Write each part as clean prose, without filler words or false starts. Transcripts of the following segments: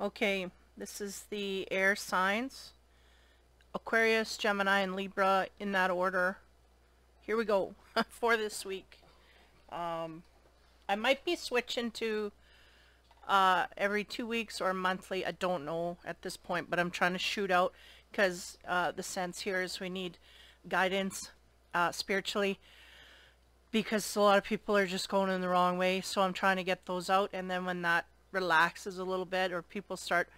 Okay, this is the air signs. Aquarius, Gemini, and Libra in that order. Here we go for this week. I might be switching to every 2 weeks or monthly. I don't know at this point, but I'm trying to shoot out because the sense here is we need guidance spiritually, because a lot of people are just going in the wrong way. So I'm trying to get those out, and then when that relaxes a little bit or people start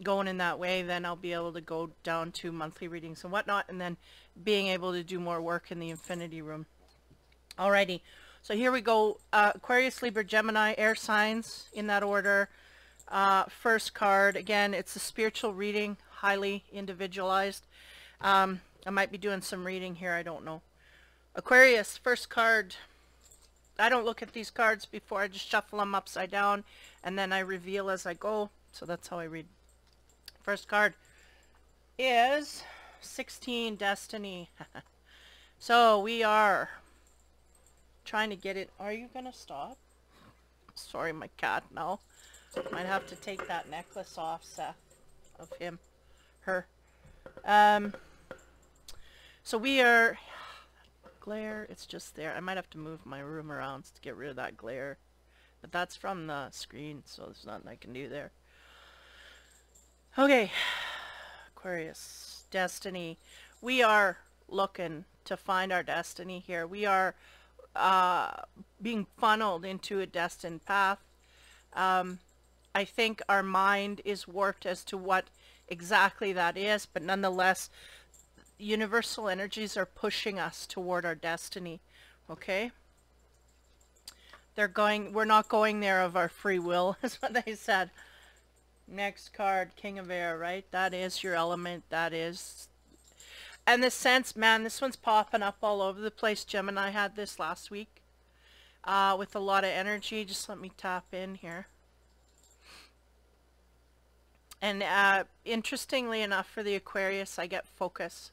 going in that way, then I'll be able to go down to monthly readings and whatnot, and then being able to do more work in the infinity room. Alrighty, so here we go. Aquarius, Libra, Gemini, air signs in that order. First card, again, it's a spiritual reading, highly individualized. I might be doing some reading here, I don't know. Aquarius, first card. I don't look at these cards before, I just shuffle them upside down and then I reveal as I go. So that's how I read. First card is 16, Destiny. So we are trying to get it. Are you gonna stop? Sorry, my cat now. Might have to take that necklace off, Seth, of him, her. So we are, glare, it's just there. I might have to move my room around to get rid of that glare, but that's from the screen, so there's nothing I can do there. Okay, Aquarius, Destiny. We are looking to find our destiny here. We are being funneled into a destined path. I think our mind is warped as to what exactly that is, but nonetheless, universal energies are pushing us toward our destiny. Okay? We're not going there of our free will, is what they said. Next card, King of Air, right? That is your element. That is. And the sense, man, this one's popping up all over the place. Gemini had this last week with a lot of energy. Just let me tap in here. And interestingly enough, for the Aquarius, I get focus.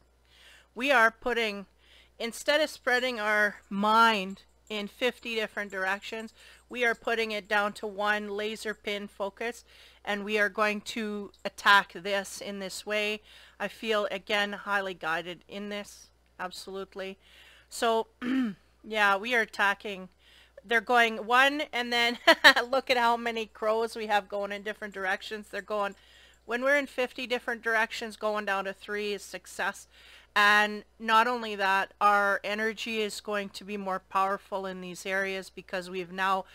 We are putting, instead of spreading our mind in 50 different directions, we are putting it down to one laser pin focus, and we are going to attack this in this way. I feel, again, highly guided in this, absolutely. So, yeah, we are attacking. They're going one, and then look at how many crows we have going in different directions. They're going, when we're in 50 different directions, going down to 3 is success. And not only that, our energy is going to be more powerful in these areas because we've now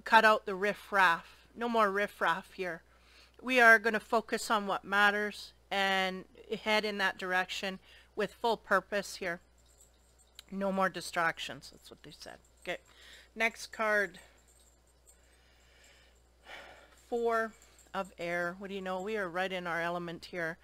cut out the riffraff. No more riffraff here. We are going to focus on what matters and head in that direction with full purpose here. No more distractions. That's what they said. Okay. Next card. 4 of Air. What do you know? We are right in our element here.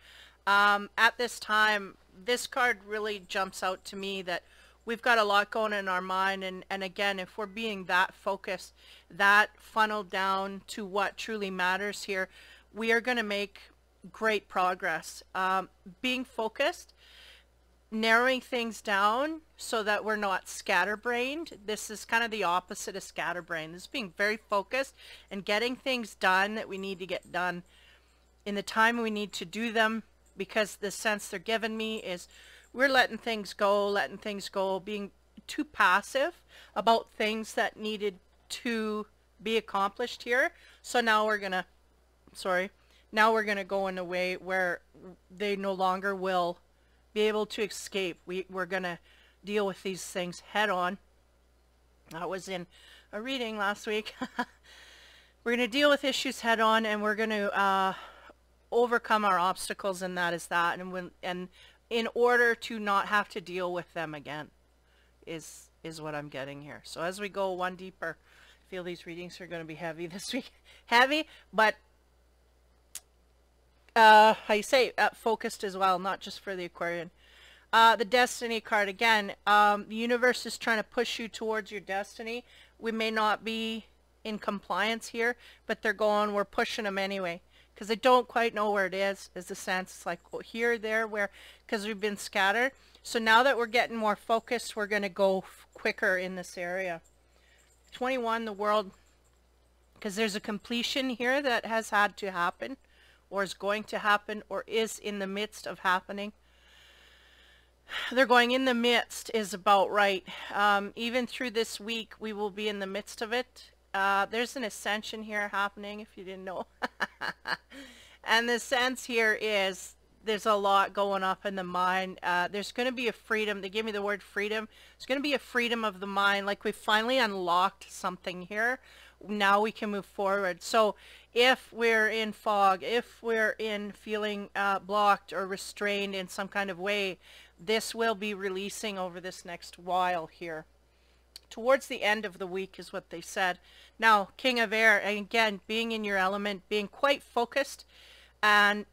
At this time, this card really jumps out to me that we've got a lot going in our mind, and again, if we're being that focused, that funneled down to what truly matters here, we are going to make great progress. Being focused, narrowing things down so that we're not scatterbrained. This is kind of the opposite of scatterbrained. This is being very focused and getting things done that we need to get done in the time we need to do them, because the sense they're giving me is we're letting things go, being too passive about things that needed to be accomplished here. So now we're gonna, now we're gonna go in a way where they no longer will be able to escape. We're gonna deal with these things head on. I was in a reading last week. We're gonna deal with issues head on, and we're gonna overcome our obstacles, and that is that. And in order to not have to deal with them again is what I'm getting here. So as we go one deeper, I feel these readings are going to be heavy this week. Heavy, but how you say, focused as well, not just for the Aquarian. The Destiny card, again, the universe is trying to push you towards your destiny. We may not be in compliance here, but they're going, we're pushing them anyway, because they don't quite know where it is the sense. It's like, oh, here, there, where, because we've been scattered. So now that we're getting more focused, we're going to go quicker in this area. 21, the world, because there's a completion here that has had to happen. or is going to happen, or is in the midst of happening. They're going in the midst is about right. Even through this week, we will be in the midst of it. There's an ascension here happening, if you didn't know. And the sense here is there's a lot going up in the mind. There's going to be a freedom. They give me the word freedom. It's going to be a freedom of the mind. Like we finally unlocked something here. Now we can move forward. So if we're in fog, if we're in feeling blocked or restrained in some kind of way, this will be releasing over this next while here. Towards the end of the week is what they said. Now, King of Air, and again, being in your element, being quite focused, and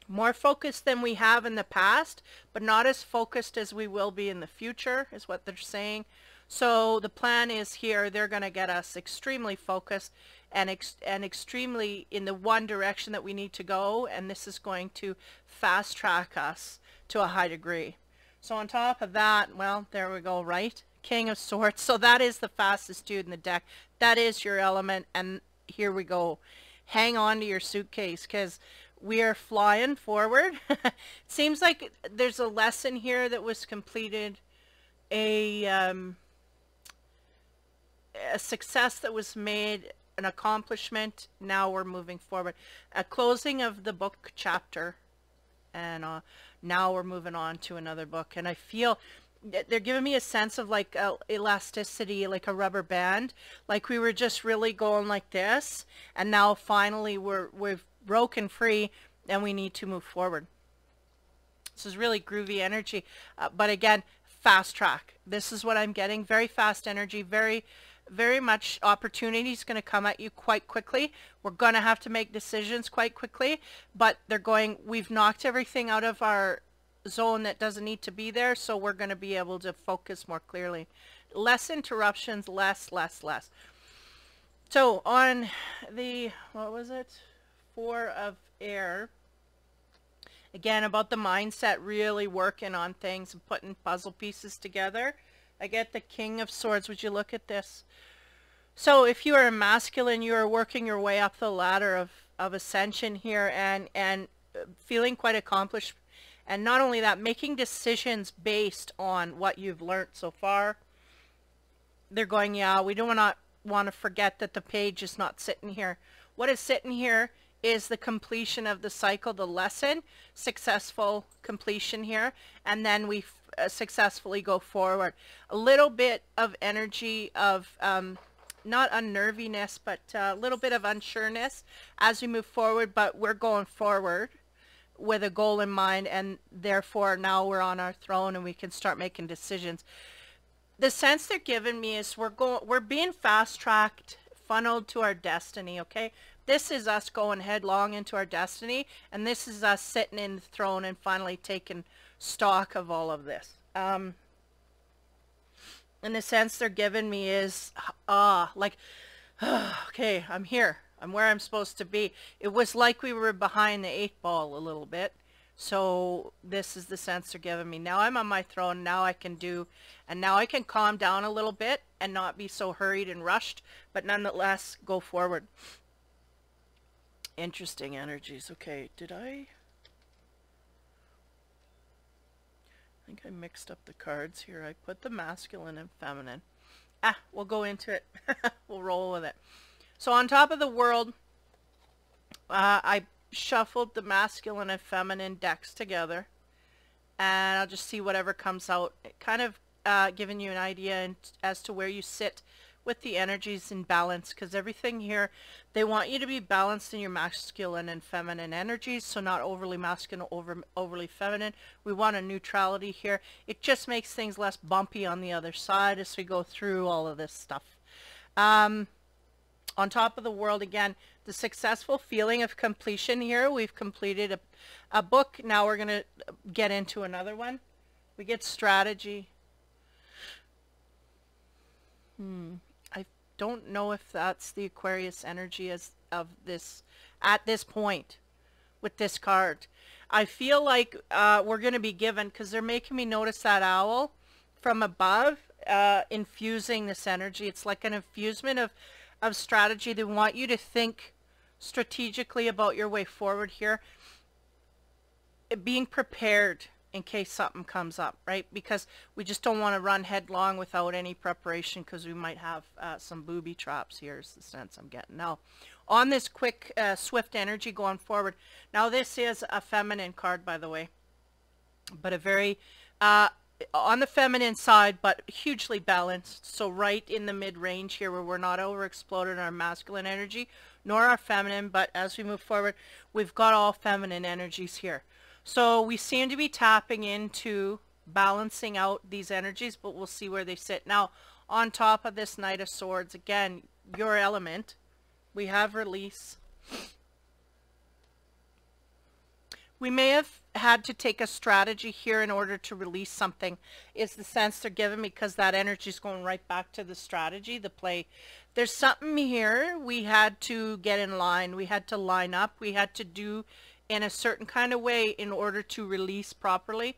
more focused than we have in the past, but not as focused as we will be in the future, is what they're saying. So the plan is here, they're going to get us extremely focused and extremely in the one direction that we need to go, and this is going to fast track us to a high degree. So on top of that, well, there we go, right? King of Swords. So that is the fastest dude in the deck. That is your element, and here we go. Hang on to your suitcase, because we are flying forward. It seems like there's a lesson here that was completed, a success that was made, an accomplishment. Now we're moving forward. A closing of the book chapter, and now we're moving on to another book. And I feel they're giving me a sense of like elasticity, like a rubber band. Like we were just really going like this, and now finally we've broken free, and we need to move forward. This is really groovy energy, but again, fast track. This is what I'm getting. Very fast energy, very much opportunities going to come at you quite quickly. We're going to have to make decisions quite quickly, but they're going, we've knocked everything out of our zone that doesn't need to be there, so we're going to be able to focus more clearly. Less interruptions, less. So on the, what was it? 4 of Air, again, about the mindset, really working on things and putting puzzle pieces together. I get the King of Swords. Would you look at this? So if you are a masculine, you are working your way up the ladder of ascension here, and feeling quite accomplished. And not only that, making decisions based on what you've learned so far. They're going, yeah, we do not want to forget that the page is not sitting here. What is sitting here is the completion of the cycle, the lesson, successful completion here, and then we successfully go forward. A little bit of energy of not unnerviness, but a little bit of unsureness as we move forward, but we're going forward with a goal in mind, and therefore now we're on our throne and we can start making decisions. The sense they're giving me is we're being fast-tracked, funneled to our destiny, okay? This is us going headlong into our destiny, and this is us sitting in the throne and finally taking stock of all of this. And the sense they're giving me is, like, okay, I'm here. I'm where I'm supposed to be. It was like we were behind the 8 ball a little bit. So this is the sense they're giving me. Now I'm on my throne. Now I can do, and now I can calm down a little bit and not be so hurried and rushed, but nonetheless go forward. Interesting energies. Okay, I think I mixed up the cards here. I put the masculine and feminine. We'll go into it. We'll roll with it. So on top of the world, I shuffled the masculine and feminine decks together, and I'll just see whatever comes out. Kind of giving you an idea as to where you sit with the energies in balance, because everything here, they want you to be balanced in your masculine and feminine energies, so not overly masculine, overly feminine. We want a neutrality here. It just makes things less bumpy on the other side as we go through all of this stuff. On top of the world, again, the successful feeling of completion here. We've completed a book. Now we're going to get into another one. We get strategy. I don't know if that's the Aquarius energy of this at this point with this card. I feel like we're going to be given, because they're making me notice that owl from above infusing this energy. It's like an infusement of strategy. They want you to think strategically about your way forward here. Being prepared in case something comes up, right? Because we just don't want to run headlong without any preparation, because we might have some booby traps. Here's the sense I'm getting. Now, on this quick, swift energy going forward. Now, this is a feminine card, by the way, but a very, on the feminine side, but hugely balanced. So right in the mid-range here, where we're not overexploded in our masculine energy, nor our feminine, but as we move forward, we've got all feminine energies here. So we seem to be tapping into balancing out these energies, but we'll see where they sit. Now, on top of this Knight of Swords, again, your element, we have release. We may have had to take a strategy here in order to release something, is the sense they're giving me, because that energy is going right back to the strategy, the play. There's something here we had to get in line. We had to line up. We had to do in a certain kind of way in order to release properly.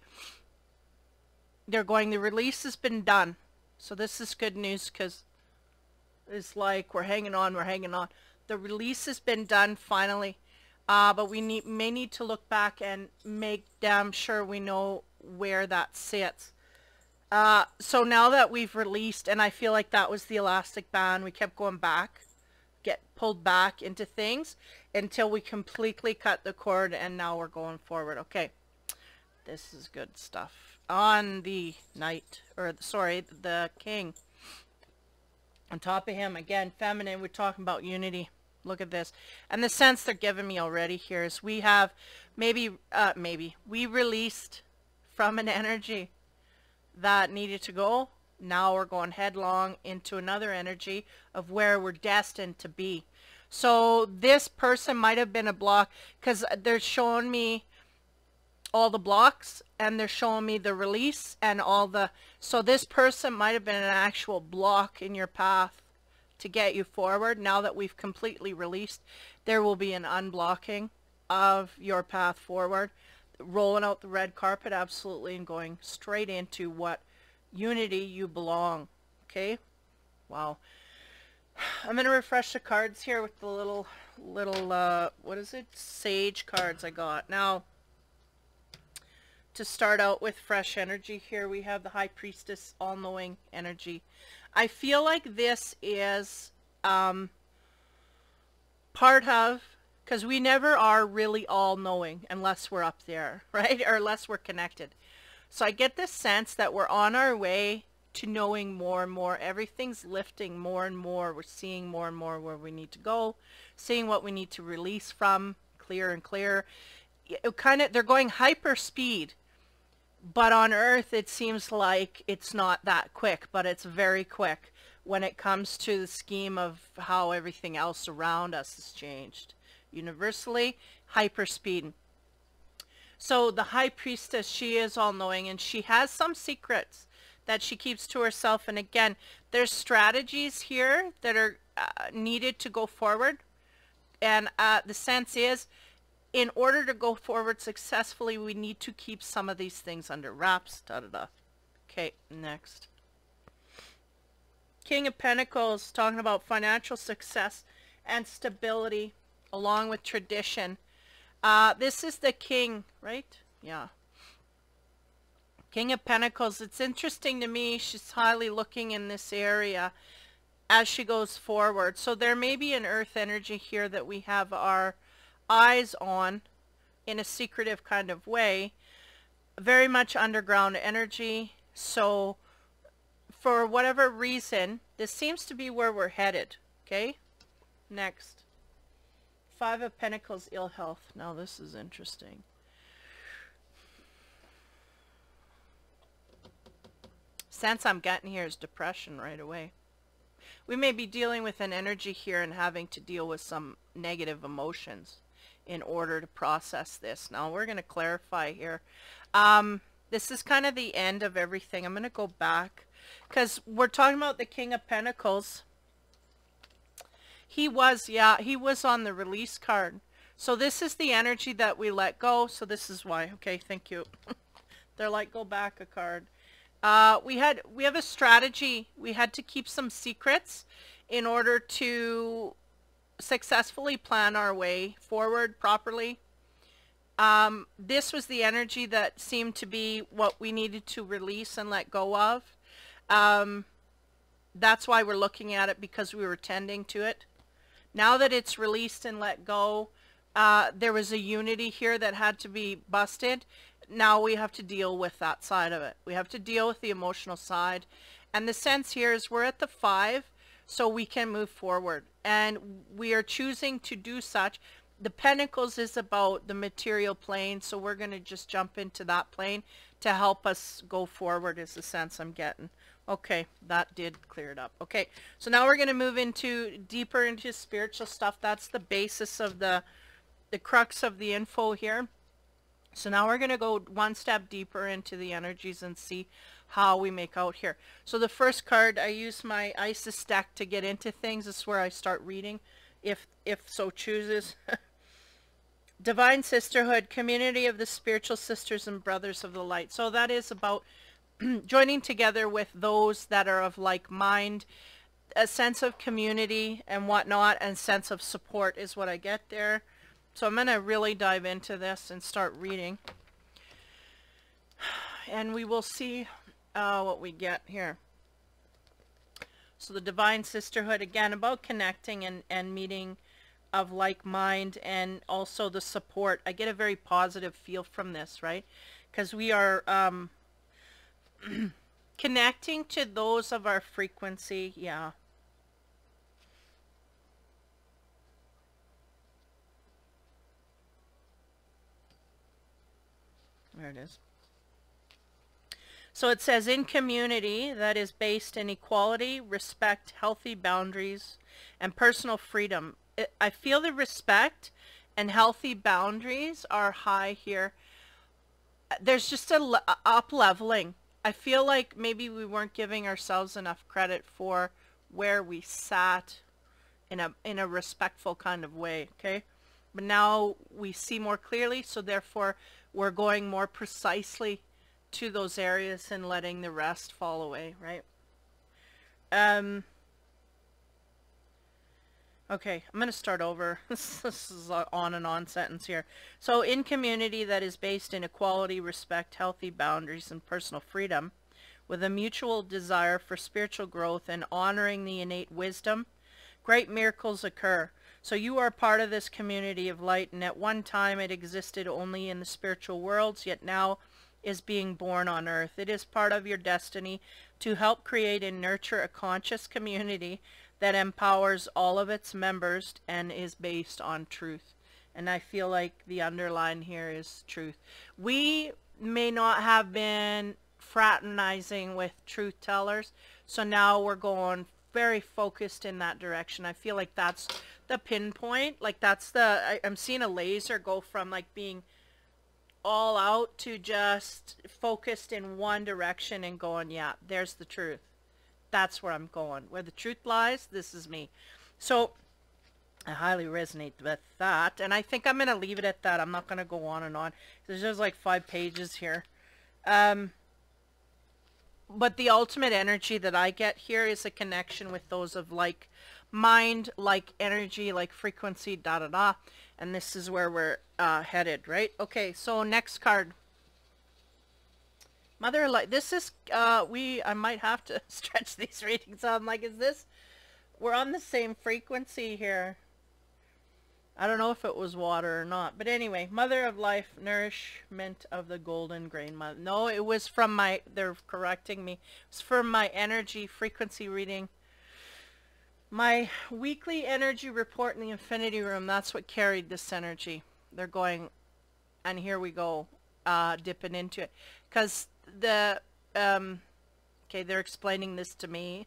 They're going, the release has been done. So this is good news, because it's like we're hanging on, we're hanging on. The release has been done finally. But we may need to look back and make damn sure we know where that sits. So now that we've released, and I feel like that was the elastic band, we kept going back, get pulled back into things until we completely cut the cord, and now we're going forward. Okay, this is good stuff. On the knight, or sorry, the king, on top of him, again, feminine, we're talking about unity. Look at this. And the sense they're giving me already here is we have we released from an energy that needed to go. Now we're going headlong into another energy of where we're destined to be. So this person might have been a block, because they're showing me all the blocks, and they're showing me the release and all the, so this person might have been an actual block in your path to get you forward. Now that we've completely released, there will be an unblocking of your path forward, rolling out the red carpet, absolutely, and going straight into what unity you belong. Okay, wow. I'm going to refresh the cards here with the little what is it, sage cards I got. Now, to start out with fresh energy here, we have the High Priestess, all-knowing energy. I feel like this is part of, because we never are really all-knowing unless we're up there, right? Or unless we're connected. So I get this sense that we're on our way to knowing more and more. Everything's lifting more and more. We're seeing more and more where we need to go, seeing what we need to release from, clear and clear. They're going hyper speed. But on Earth, it seems like it's not that quick, but it's very quick when it comes to the scheme of how everything else around us has changed. Universally, hyperspeed. So the High Priestess, she is all-knowing, and she has some secrets that she keeps to herself. And again, there's strategies here that are needed to go forward. And the sense is, in order to go forward successfully, we need to keep some of these things under wraps. Da-da-da. Okay, next. King of Pentacles, talking about financial success and stability, along with tradition. This is the king, right? Yeah. King of Pentacles. It's interesting to me, she's highly looking in this area as she goes forward. So there may be an earth energy here that we have our eyes on in a secretive kind of way. Very much underground energy. So for whatever reason, this seems to be where we're headed. Okay, next. Five of Pentacles, ill health. Now this is interesting. Sense I'm getting here is depression right away. We may be dealing with an energy here and having to deal with some negative emotions in order to process this. Now we're going to clarify here. This is kind of the end of everything. I'm going to go back because we're talking about the King of Pentacles. He was on the release card. So this is the energy that we let go. So this is why. Okay, thank you. They're like, go back a card. We have a strategy. We had to keep some secrets in order to successfully plan our way forward properly. This was the energy that seemed to be what we needed to release and let go of. That's why we're looking at it, because we were tending to it. Now that it's released and let go, there was a unity here that had to be busted. Now we have to deal with that side of it. We have to deal with the emotional side. And the sense here is we're at the 5, so we can move forward. And we are choosing to do such. The Pentacles is about the material plane, so we're going to just jump into that plane to help us go forward, is the sense I'm getting. Okay, that did clear it up. Okay, so now we're going to move into deeper into spiritual stuff. That's the basis of the crux of the info here. So now we're going to go one step deeper into the energies and see how we make out here. So the first card, I use my Isis deck to get into things. This is where I start reading, if so chooses. Divine Sisterhood, community of the spiritual sisters and brothers of the light. So that is about joining together with those that are of like mind, a sense of community and whatnot, and sense of support is what I get there. So I'm going to really dive into this and start reading. And we will see what we get here. So the Divine Sisterhood, again, about connecting and meeting of like mind, and also the support. I get a very positive feel from this, right? Because we are connecting to those of our frequency. Yeah. There it is. So it says, in community that is based in equality, respect, healthy boundaries, and personal freedom. I feel the respect and healthy boundaries are high here. There's just a up-leveling. I feel like maybe we weren't giving ourselves enough credit for where we sat in a respectful kind of way, okay? But now we see more clearly, so therefore we're going more precisely to those areas and letting the rest fall away, right? Okay, I'm going to start over. This is an on and on sentence here. So in community that is based in equality, respect, healthy boundaries, and personal freedom, with a mutual desire for spiritual growth and honoring the innate wisdom, great miracles occur. So you are part of this community of light, and at one time it existed only in the spiritual worlds, yet now is being born on earth. It is part of your destiny to help create and nurture a conscious community that empowers all of its members and is based on truth. And I feel like the underline here is truth. We may not have been fraternizing with truth tellers, so now we're going very focused in that direction. I feel like that's the pinpoint. Like that's the, I'm seeing a laser go from like being all out to just focused in one direction and going, yeah, there's the truth. That's where I'm going. Where the truth lies, this is me. So I highly resonate with that. And I think I'm going to leave it at that. I'm not going to go on and on. There's just like 5 pages here. But the ultimate energy that I get here is a connection with those of like mind, like energy, like frequency, da-da-da. And this is where we're headed, right? Okay, so next card. Mother Light. This is, I might have to stretch these readings on. Like, is this, we're on the same frequency here. I don't know if it was water or not. But anyway, Mother of Life, nourishment of the golden grain. No, it was from my, they're correcting me. It's from my energy frequency reading. My weekly energy report in the infinity room, that's what carried this energy. They're going, and here we go, dipping into it. Because the, okay, they're explaining this to me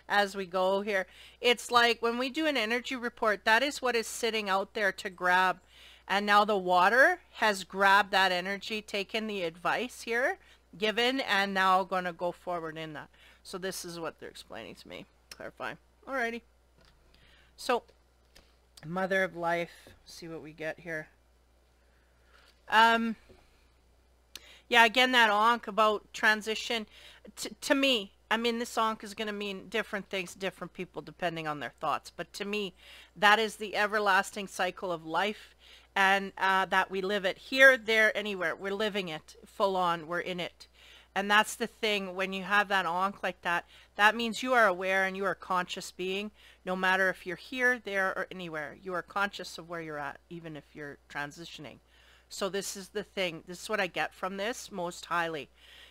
as we go here. It's like when we do an energy report, that is what is sitting out there to grab. And now the water has grabbed that energy, taken the advice here, given, and now going to go forward in that. So this is what they're explaining to me. Clarifying. Alrighty. So, Mother of Life. See what we get here. Yeah, again, that onk about transition. To me, I mean, this song is going to mean different things to different people depending on their thoughts. But to me, that is the everlasting cycle of life, and that we live it here, there, anywhere. We're living it full on. We're in it. And that's the thing. When you have that ankh like that, that means you are aware and you are a conscious being. No matter if you're here, there, or anywhere. You are conscious of where you're at, even if you're transitioning. So this is the thing. This is what I get from this most highly.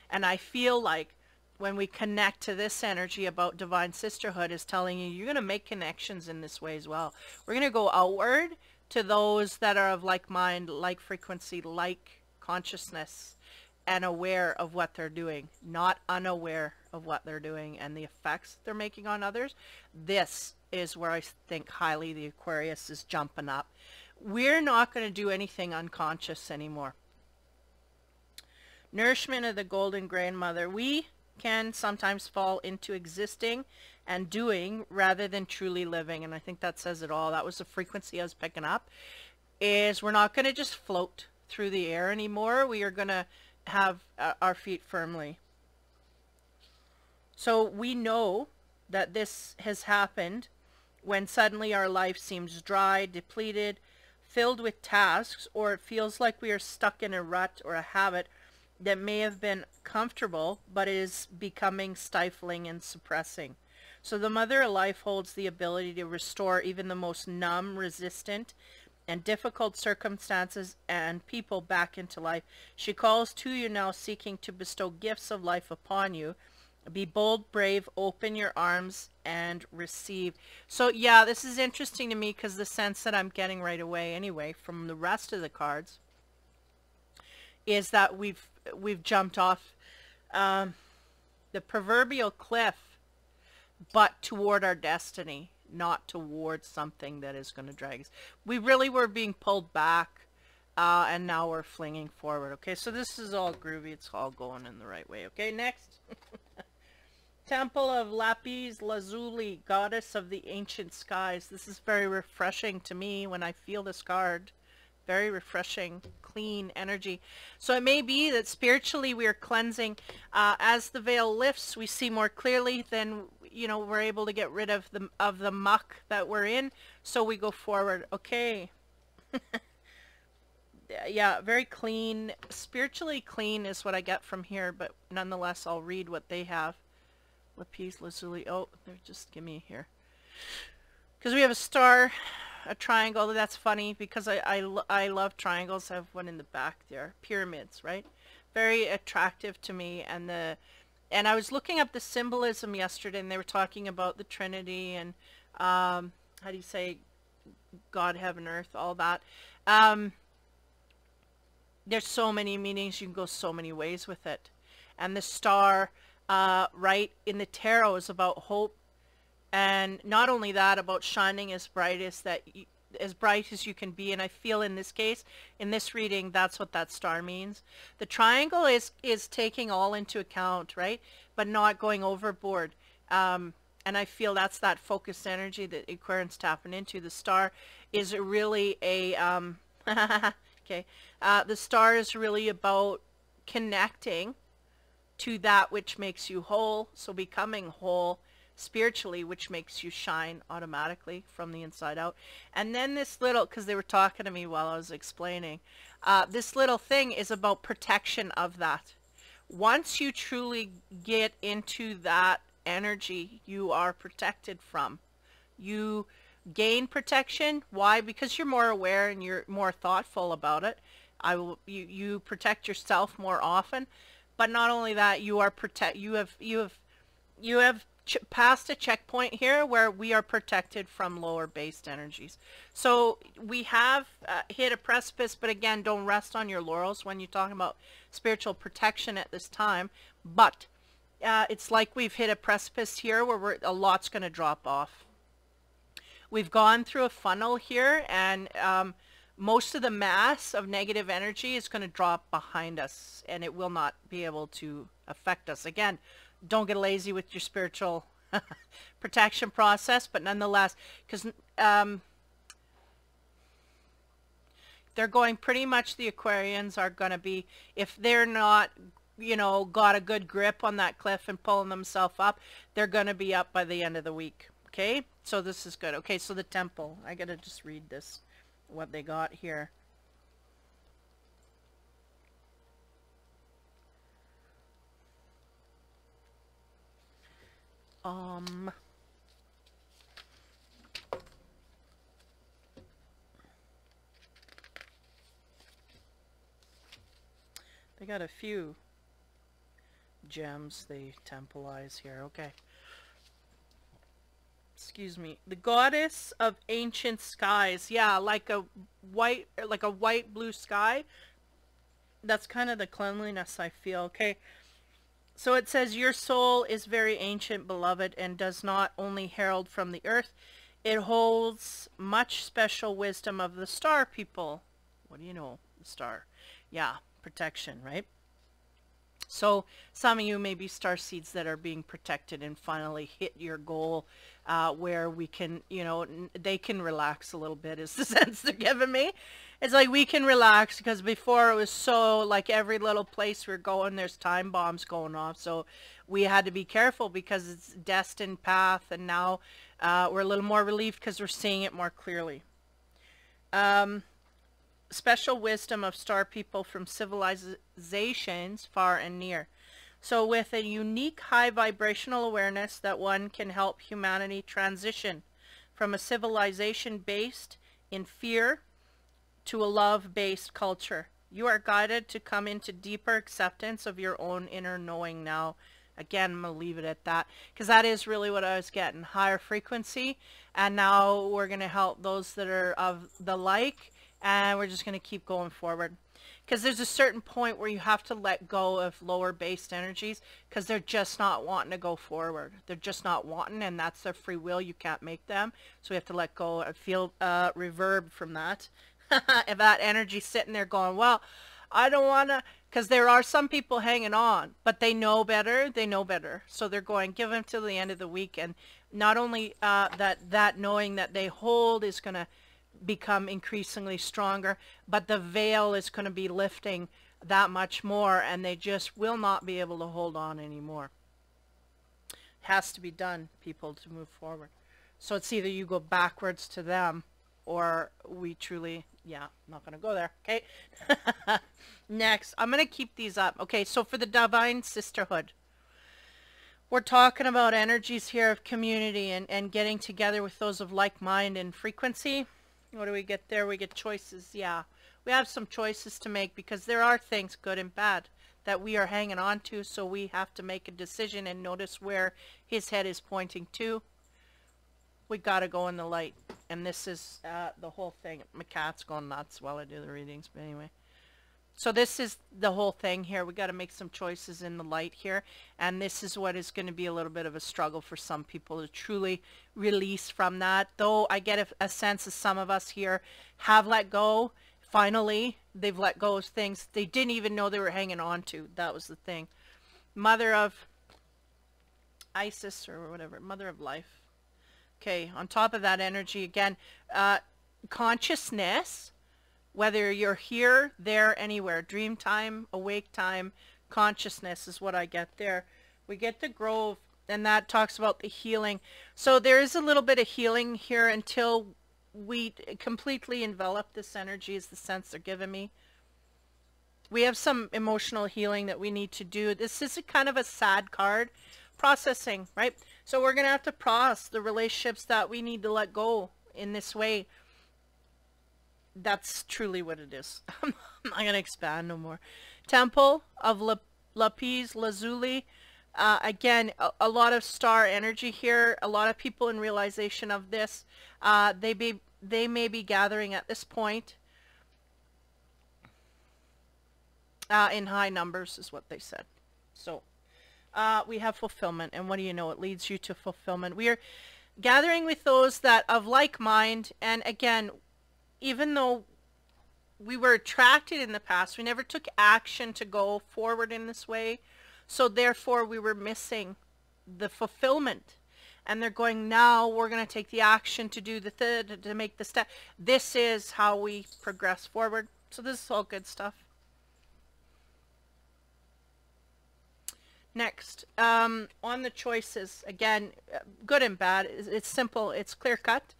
And I feel like when we connect to this energy about divine sisterhood is telling you, you're going to make connections in this way as well. We're going to go outward to those that are of like mind, like frequency, like consciousness, and aware of what they're doing, not unaware of what they're doing and the effects they're making on others. This is where I think highly the Aquarius is jumping up. We're not going to do anything unconscious anymore. Nourishment of the golden grandmother. We can sometimes fall into existing and doing rather than truly living, and I think that says it all. That was the frequency I was picking up, is we're not going to just float through the air anymore. We are going to have our feet firmly. So we know that this has happened when suddenly our life seems dry, depleted, filled with tasks, or it feels like we are stuck in a rut or a habit that may have been comfortable but is becoming stifling and suppressing. So the Mother of Life holds the ability to restore even the most numb, resistant, and difficult circumstances and people back into life. She calls to you now, seeking to bestow gifts of life upon you. Be bold, brave, open your arms and receive. So yeah, this is interesting to me because the sense that I'm getting right away anyway from the rest of the cards is that we've jumped off the proverbial cliff, but toward our destiny, not towards something that is going to drag us. We really were being pulled back, and now we're flinging forward. Okay, so this is all groovy. It's all going in the right way. Okay, next. Temple of Lapis Lazuli, goddess of the ancient skies. This is very refreshing to me when I feel this card. Very refreshing, clean energy. So it may be that spiritually we are cleansing. As the veil lifts, we see more clearly. Then, you know, we're able to get rid of the muck that we're in. So we go forward. Okay. Yeah, very clean. Spiritually clean is what I get from here. But nonetheless, I'll read what they have. Lapis Lazuli. Oh, just give me here. Because we have a star, a triangle. That's funny because I love triangles. I have one in the back there. Pyramids, right? Very attractive to me. And I was looking up the symbolism yesterday, and they were talking about the Trinity and how do you say, God, heaven, earth, all that. There's so many meanings. You can go so many ways with it. And the star, right in the tarot, is about hope. And not only that, about shining as bright as you can be. And I feel in this case, in this reading, that's what that star means. The triangle is taking all into account, right? But not going overboard. And I feel that's that focused energy that Aquarians tapping into. The star is really a, okay. The star is really about connecting to that which makes you whole. So becoming whole spiritually, which makes you shine automatically from the inside out. And then this little, because they were talking to me while I was explaining, this little thing is about protection of that. Once you truly get into that energy, you are protected from. You gain protection. Why? Because you're more aware and you're more thoughtful about it. You protect yourself more often. But not only that, you are you have past a checkpoint here where we are protected from lower based energies. So we have hit a precipice, but again, don't rest on your laurels when you're talking about spiritual protection at this time. But it's like we've hit a precipice here where a lot's going to drop off. We've gone through a funnel here, and most of the mass of negative energy is going to drop behind us, and it will not be able to affect us. Again, don't get lazy with your spiritual protection process, but nonetheless, because they're going pretty much, the Aquarians are going to be, if they're not you know, got a good grip on that cliff and pulling themselves up, they're going to be up by the end of the week. Okay, so this is good. Okay, so the temple, I gotta just read this, what they got here. They got a few gems they templeize here. Okay. Excuse me. The goddess of ancient skies. Yeah, like a white blue sky. That's kind of the cleanliness I feel. Okay. So it says, your soul is very ancient, beloved, and does not only herald from the earth. It holds much special wisdom of the star people. What do you know? The star. Yeah, protection, right? So some of you may be star seeds that are being protected and finally hit your goal, where we can, you know, they can relax a little bit is the sense they're giving me. It's like we can relax, because before it was so like every little place we're going, there's time bombs going off. So we had to be careful because it's destined path. And now we're a little more relieved because we're seeing it more clearly. Special wisdom of star people from civilizations far and near. So with a unique high vibrational awareness that one can help humanity transition from a civilization based in fear to a love-based culture. You are guided to come into deeper acceptance of your own inner knowing now. Again, I'm going to leave it at that, because that is really what I was getting. Higher frequency. And now we're going to help those that are of the like. And we're just going to keep going forward, because there's a certain point where you have to let go of lower based energies, because they're just not wanting to go forward. They're just not wanting, and that's their free will. You can't make them. So we have to let go and feel reverb from that. If that energy sitting there going, well, I don't want to, because there are some people hanging on, but they know better. They know better. So they're going, give them till the end of the week. And not only that knowing that they hold is going to become increasingly stronger, but the veil is going to be lifting that much more, and they just will not be able to hold on anymore. It has to be done, people, to move forward. So it's either you go backwards to them, or we truly, yeah, I'm not going to go there. Okay. Next, I'm going to keep these up. Okay, so for the divine sisterhood, we're talking about energies here of community and getting together with those of like mind and frequency. What do we get there? We get choices. Yeah, we have some choices to make, because there are things good and bad that we are hanging on to. So we have to make a decision and notice where his head is pointing to. We got to go in the light. And this is the whole thing. My cat's going nuts while I do the readings. But anyway. So this is the whole thing here. We got to make some choices in the light here. And this is what is going to be a little bit of a struggle for some people to truly release from that. Though I get a sense of some of us here have let go. Finally, they've let go of things they didn't even know they were hanging on to. That was the thing. Mother of Isis or whatever. Mother of life. Okay, on top of that energy again, consciousness. Whether you're here, there, anywhere, dream time, awake time, consciousness is what I get there. We get the grove, and that talks about the healing. So there is a little bit of healing here until we completely envelop this energy, is the sense they're giving me. We have some emotional healing that we need to do. This is a kind of a sad card. Processing, right? So we're going to have to process the relationships that we need to let go in this way. That's truly what it is. I'm not going to expand no more. Temple of Lapis Lazuli. Again, a lot of star energy here. A lot of people in realization of this. They may be gathering at this point. In high numbers is what they said. So we have fulfillment. And what do you know? It leads you to fulfillment. We are gathering with those that of like mind. And again, even though we were attracted in the past, we never took action to go forward in this way. So therefore we were missing the fulfillment. And they're going, now we're going to take the action to do to make the step. This is how we progress forward. So this is all good stuff. Next, on the choices, again, good and bad. It's simple. It's clear cut.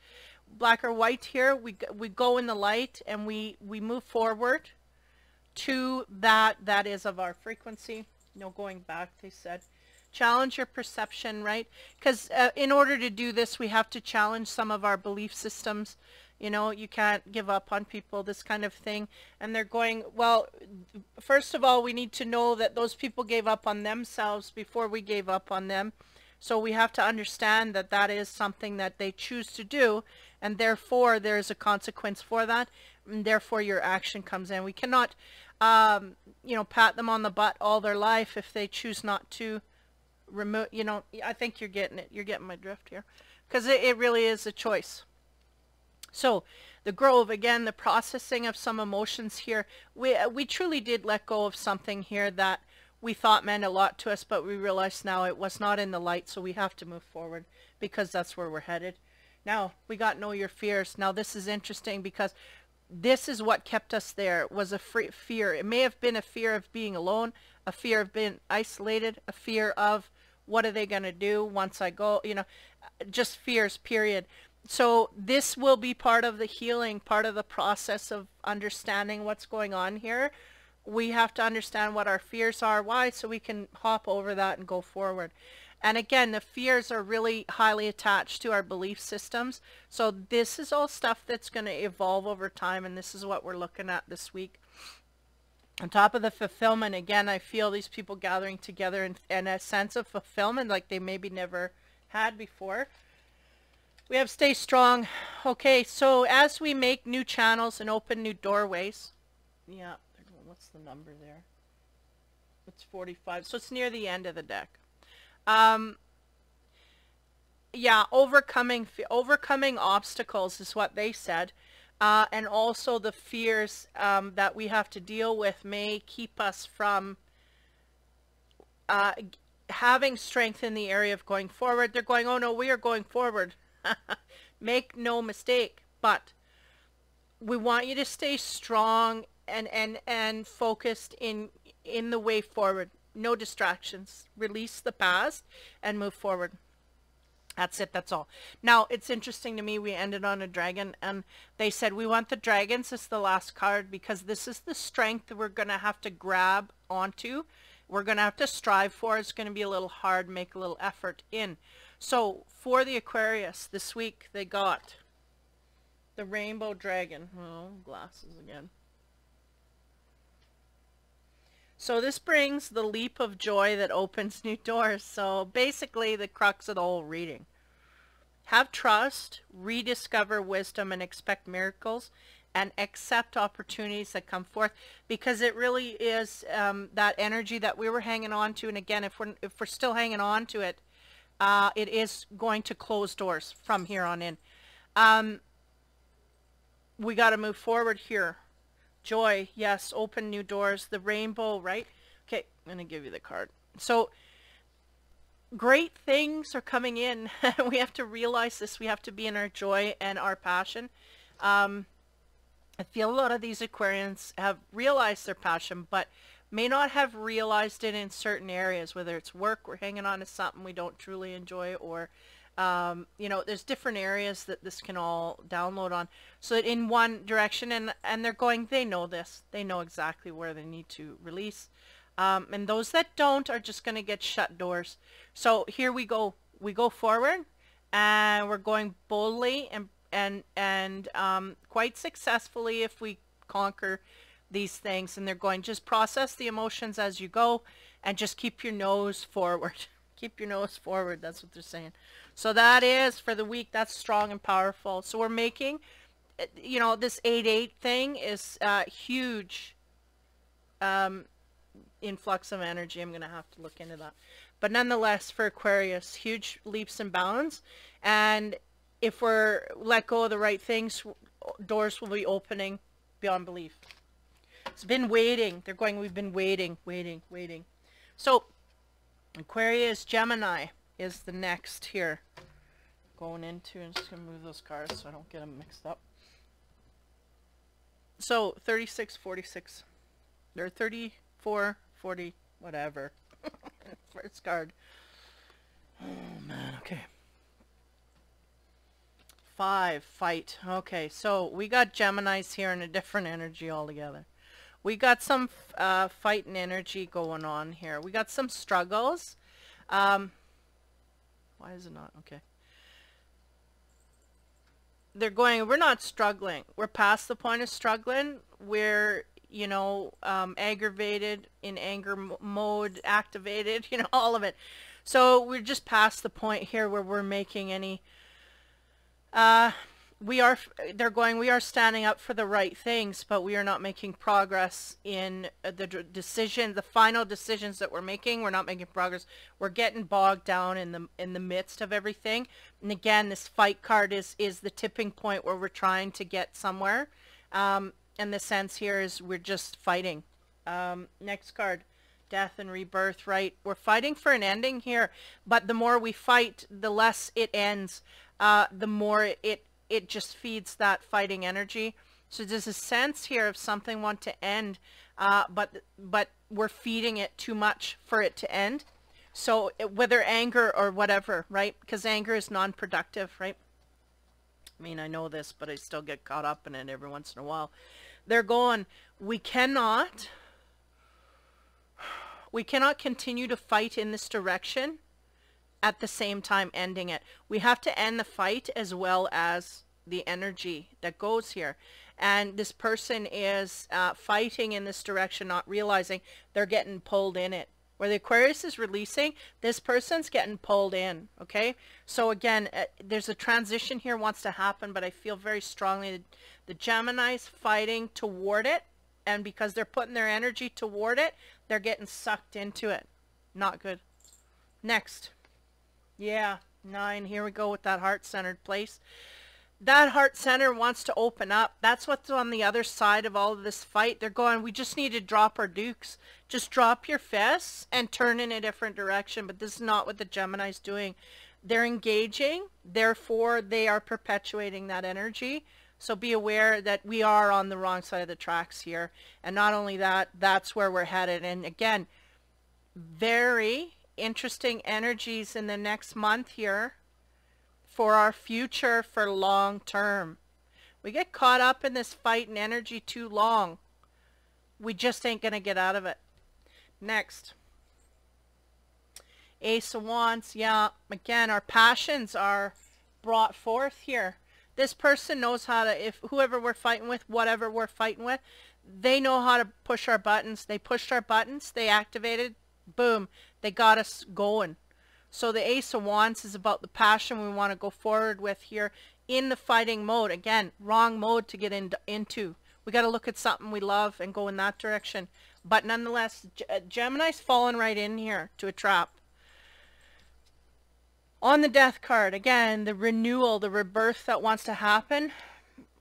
Black or white here. We go in the light and we move forward to that is of our frequency. No going back, they said. Challenge your perception, right? Because in order to do this, we have to challenge some of our belief systems. You know, you can't give up on people, this kind of thing. And they're going, well, first of all, we need to know that those people gave up on themselves before we gave up on them. So we have to understand that that is something that they choose to do, and therefore there is a consequence for that, and therefore your action comes in. We cannot, you know, pat them on the butt all their life if they choose not to remove, you know. I think you're getting it. You're getting my drift here, because it really is a choice. So the Grove, again, the processing of some emotions here. We truly did let go of something here that we thought meant a lot to us, but we realized now it was not in the light, so we have to move forward because that's where we're headed. Now, we got Know Your Fears. Now, this is interesting because this is what kept us there, was a fear. It may have been a fear of being alone, a fear of being isolated, a fear of what are they going to do once I go, you know, just fears, period. So this will be part of the healing, part of the process of understanding what's going on here. We have to understand what our fears are, why, so we can hop over that and go forward. And again, the fears are really highly attached to our belief systems. So this is all stuff that's going to evolve over time, and this is what we're looking at this week. On top of the fulfillment, again, I feel these people gathering together in a sense of fulfillment like they maybe never had before. We have stay strong. Okay, so as we make new channels and open new doorways, yeah, what's the number there? It's 45, so it's near the end of the deck. Yeah, overcoming obstacles is what they said. And also the fears that we have to deal with may keep us from having strength in the area of going forward. They're going, oh no, we are going forward. Make no mistake, but we want you to stay strong and focused in the way forward. No distractions. Release the past and move forward. That's it. That's all. Now, it's interesting to me, we ended on a dragon, and they said we want the dragons as the last card because this is the strength we're going to have to grab onto. We're going to have to strive for. It's going to be a little hard, make a little effort in. So for the Aquarius this week, they got the rainbow dragon. Oh, glasses again. So this brings the leap of joy that opens new doors. So basically the crux of the whole reading. Have trust, rediscover wisdom, and expect miracles, and accept opportunities that come forth, because it really is that energy that we were hanging on to. And again, if we're still hanging on to it, it is going to close doors from here on in. We got to move forward here. Joy, yes, open new doors. The rainbow, right? Okay, I'm going to give you the card. So great things are coming in. We have to realize this. We have to be in our joy and our passion. I feel a lot of these Aquarians have realized their passion, but may not have realized it in certain areas, whether it's work, we're hanging on to something we don't truly enjoy, or you know, there's different areas that this can all download on. So that in one direction, and they're going, they know this. They know exactly where they need to release. And those that don't are just going to get shut doors. So here we go. We go forward, and we're going boldly and quite successfully if we conquer these things. And they're going, just process the emotions as you go, and just keep your nose forward. Keep your nose forward. That's what they're saying. So that is for the week. That's strong and powerful. So we're making, you know, this 8-8 thing is huge influx of energy. I'm going to have to look into that. But nonetheless, for Aquarius, huge leaps and bounds. And if we're let go of the right things, doors will be opening beyond belief. It's been waiting. They're going, we've been waiting. So Aquarius, Gemini is the next here. Going into, I'm just going to move those cards so I don't get them mixed up. So 36, 46. They're 34, 40, whatever. First card. Oh man, okay. 5, fight. Okay, so we got Geminis here in a different energy altogether. We got some fighting energy going on here. We got some struggles. Why is it not? Okay. They're going, we're not struggling. We're past the point of struggling. We're, you know, aggravated, in anger mode, activated, you know, all of it. So we're just past the point here where we're making any, they're going, we are standing up for the right things, but we are not making progress in the final decisions that we're making. We're not making progress. We're getting bogged down in the midst of everything. And again, this fight card is the tipping point where we're trying to get somewhere. And the sense here is we're just fighting. Next card, death and rebirth, right? We're fighting for an ending here, but the more we fight, the less it ends. The more it just feeds that fighting energy. So there's a sense here of something want to end, but we're feeding it too much for it to end. So whether anger or whatever, right? Because anger is non-productive, right? I mean, I know this, but I still get caught up in it every once in a while. They're going, we cannot continue to fight in this direction at the same time ending it. We have to end the fight as well as the energy that goes here. And this person is fighting in this direction, not realizing they're getting pulled in it. Where the Aquarius is releasing, this person's getting pulled in, okay? So again, there's a transition here wants to happen, but I feel very strongly that the Gemini's fighting toward it, and because they're putting their energy toward it, they're getting sucked into it. Not good. Next. Yeah, 9. Here we go with that heart-centered place. That heart center wants to open up. That's what's on the other side of all of this fight. They're going, we just need to drop our dukes. Just drop your fists and turn in a different direction. But this is not what the Gemini's doing. They're engaging. Therefore, they are perpetuating that energy. So be aware that we are on the wrong side of the tracks here. And not only that, that's where we're headed. And again, very interesting energies in the next month here for our future, for long term. We get caught up in this fight and energy too long. We just ain't going to get out of it. Next. Ace of Wands. Yeah, again, our passions are brought forth here. This person knows how to, if whoever we're fighting with, whatever we're fighting with, they know how to push our buttons. They pushed our buttons. They activated. Boom. They got us going. So the Ace of Wands is about the passion we want to go forward with here in the fighting mode. Again, wrong mode to get into. We got to look at something we love and go in that direction. But nonetheless, Gemini's falling right in here to a trap. On the Death card, again, the renewal, the rebirth that wants to happen.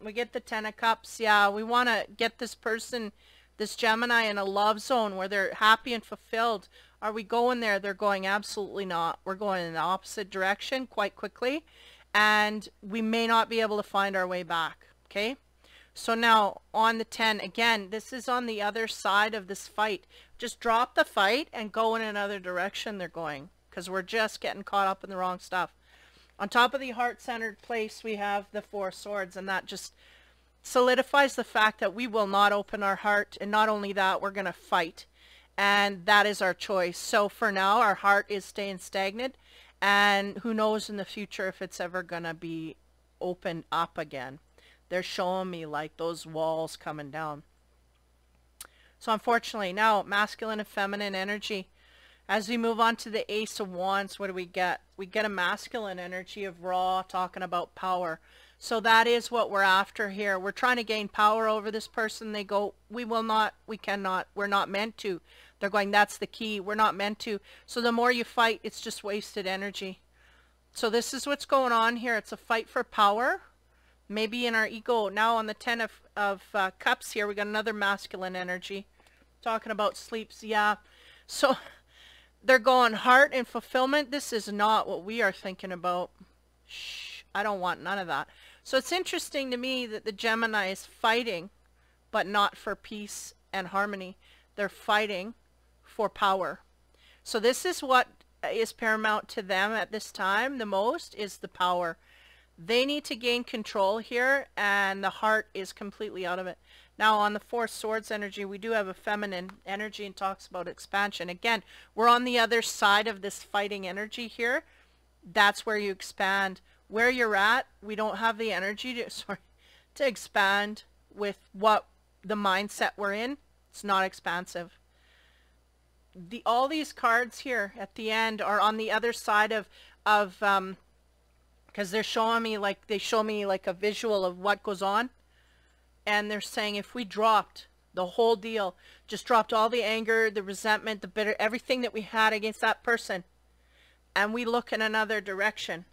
We get the 10 of Cups. Yeah, we want to get this person, this Gemini, in a love zone where they're happy and fulfilled. Are we going there? They're going, absolutely not. We're going in the opposite direction quite quickly, and we may not be able to find our way back, okay? So now on the 10, again, this is on the other side of this fight. Just drop the fight and go in another direction they're going, because we're just getting caught up in the wrong stuff. On top of the heart-centered place, we have the 4 swords, and that just solidifies the fact that we will not open our heart, and not only that, we're going to fight. And that is our choice. So for now, our heart is staying stagnant. And who knows in the future if it's ever going to be opened up again. They're showing me like those walls coming down. So unfortunately, now masculine and feminine energy. As we move on to the Ace of Wands, what do we get? We get a masculine energy of raw, talking about power. So that is what we're after here. We're trying to gain power over this person. They go, we will not, we cannot, we're not meant to. They're going, that's the key. We're not meant to. So the more you fight, it's just wasted energy. So this is what's going on here. It's a fight for power. Maybe in our ego. Now on the 10 of Cups here, we got another masculine energy. Talking about sleeps. Yeah. So they're going heart and fulfillment. This is not what we are thinking about. Shh. I don't want none of that. So it's interesting to me that the Gemini is fighting, but not for peace and harmony. They're fighting for power. So this is what is paramount to them at this time the most, is the power. They need to gain control here, and the heart is completely out of it. Now on the Four Swords energy, we do have a feminine energy and talks about expansion. Again, we're on the other side of this fighting energy here. That's where you expand. Where you're at, we don't have the energy to expand with what the mindset we're in. It's not expansive. All these cards here at the end are on the other side of because they're showing me like, they show me like a visual of what goes on. And they're saying if we dropped the whole deal, just dropped all the anger, the resentment, the bitter, everything that we had against that person, and we look in another direction,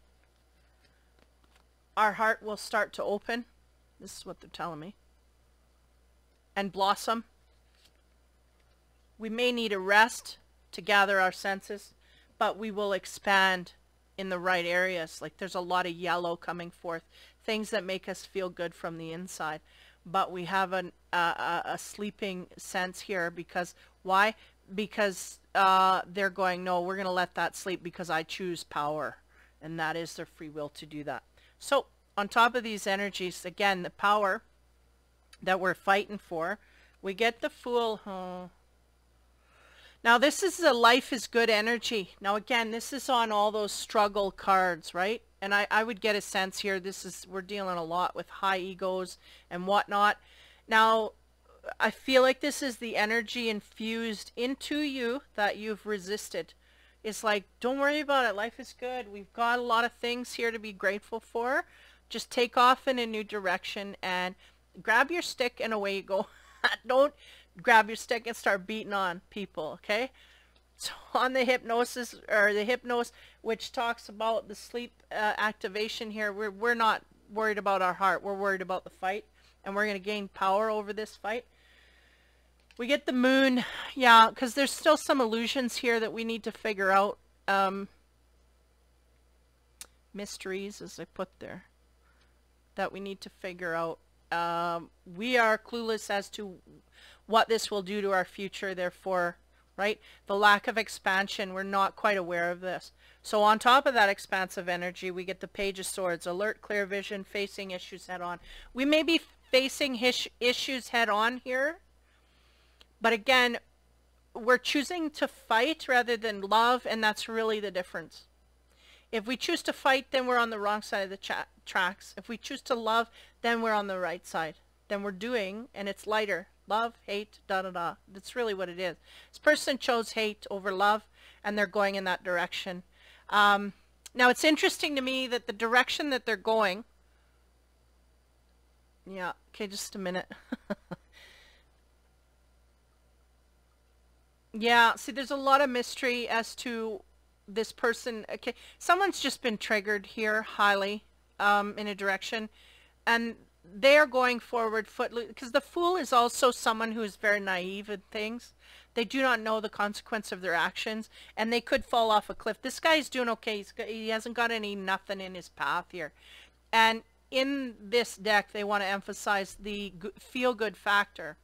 our heart will start to open. This is what they're telling me. And blossom. We may need a rest to gather our senses, but we will expand in the right areas. Like there's a lot of yellow coming forth, things that make us feel good from the inside. But we have a sleeping sense here, because why? Because they're going, no, we're going to let that sleep because I choose power, and that is their free will to do that. So on top of these energies, again, the power that we're fighting for, we get the Fool. Oh. Now this is a life is good energy. Now again, this is on all those struggle cards, right? And I would get a sense here, we're dealing a lot with high egos and whatnot. Now, I feel like this is the energy infused into you that you've resisted. It's like, don't worry about it. Life is good. We've got a lot of things here to be grateful for. Just take off in a new direction and grab your stick and away you go. Don't grab your stick and start beating on people, okay? So on the hypnosis, or the hypnos, which talks about the sleep activation here, we're not worried about our heart. We're worried about the fight, and we're going to gain power over this fight. We get the Moon, yeah, because there's still some illusions here that we need to figure out. Mysteries, as I put there, that we need to figure out. We are clueless as to what this will do to our future, therefore, right? The lack of expansion, we're not quite aware of this. So on top of that expansive energy, we get the Page of Swords, alert, clear vision, facing issues head on. We may be facing issues head on here, but again, we're choosing to fight rather than love, and that's really the difference. If we choose to fight, then we're on the wrong side of the tracks. If we choose to love, then we're on the right side. Then we're doing, and it's lighter. Love, hate, da-da-da. That's really what it is. This person chose hate over love, and they're going in that direction. Now, it's interesting to me that the direction that they're going... Yeah, okay, just a minute. Yeah, see, there's a lot of mystery as to this person. Okay, someone's just been triggered here highly in a direction, and they are going forward because the Fool is also someone who is very naive in things. They do not know the consequence of their actions, and they could fall off a cliff. This guy's doing okay. He hasn't got nothing in his path here. And in this deck, they want to emphasize the feel-good factor.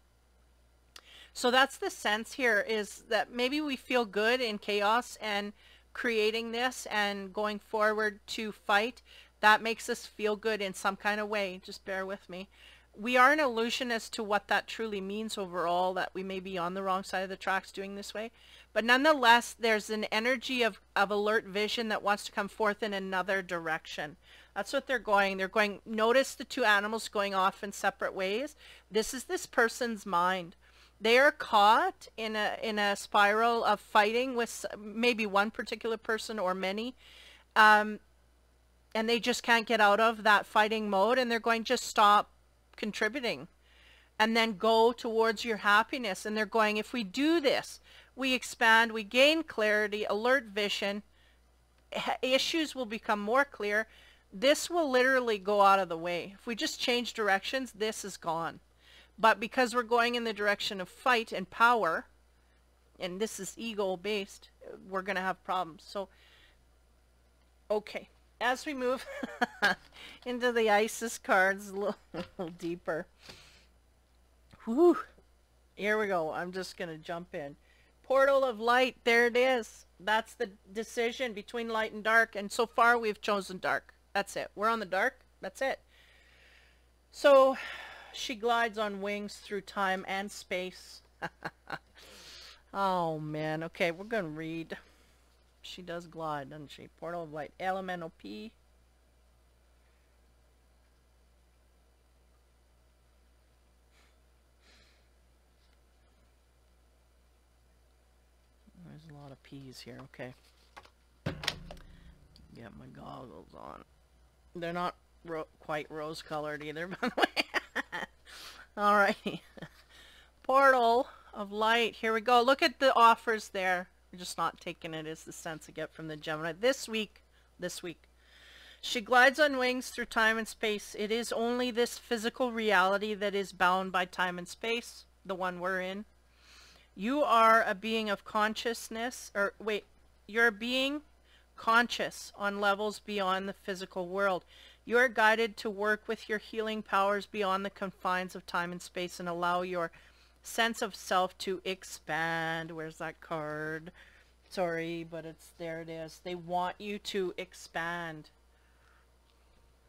So that's the sense here, is that maybe we feel good in chaos and creating this and going forward to fight. That makes us feel good in some kind of way. Just bear with me. We are an illusion as to what that truly means overall, that we may be on the wrong side of the tracks doing this way. But nonetheless, there's an energy of alert vision that wants to come forth in another direction. That's what they're going. They're going, notice the two animals going off in separate ways. This is this person's mind. They are caught in a spiral of fighting with maybe one particular person or many. And they just can't get out of that fighting mode, and they're going, just stop contributing and then go towards your happiness. And they're going, if we do this, we expand, we gain clarity, alert vision, issues will become more clear. This will literally go out of the way. If we just change directions, this is gone. But because we're going in the direction of fight and power, and this is ego based, we're going to have problems. So, okay. As we move into the Isis cards a little deeper. Whew. Here we go. I'm just going to jump in. portal of light. There it is. That's the decision between light and dark. And so far we've chosen dark. That's it. We're on the dark. That's it. So she glides on wings through time and space. Oh man. Okay, we're going to read. She does glide, doesn't she? Portal of light. Elemental P. There's a lot of P's here. Okay. Get my goggles on. They're not quite rose-colored either, by the way. Alrighty. Portal of light. Here we go. Look at the offers there. I'm just not taking it as the sense I get from the Gemini. This week. She glides on wings through time and space. It is only this physical reality that is bound by time and space, the one we're in. You are a being of consciousness, or wait, you're a being conscious on levels beyond the physical world. You are guided to work with your healing powers beyond the confines of time and space and allow your sense of self to expand. Where's that card? Sorry, but there it is. They want you to expand.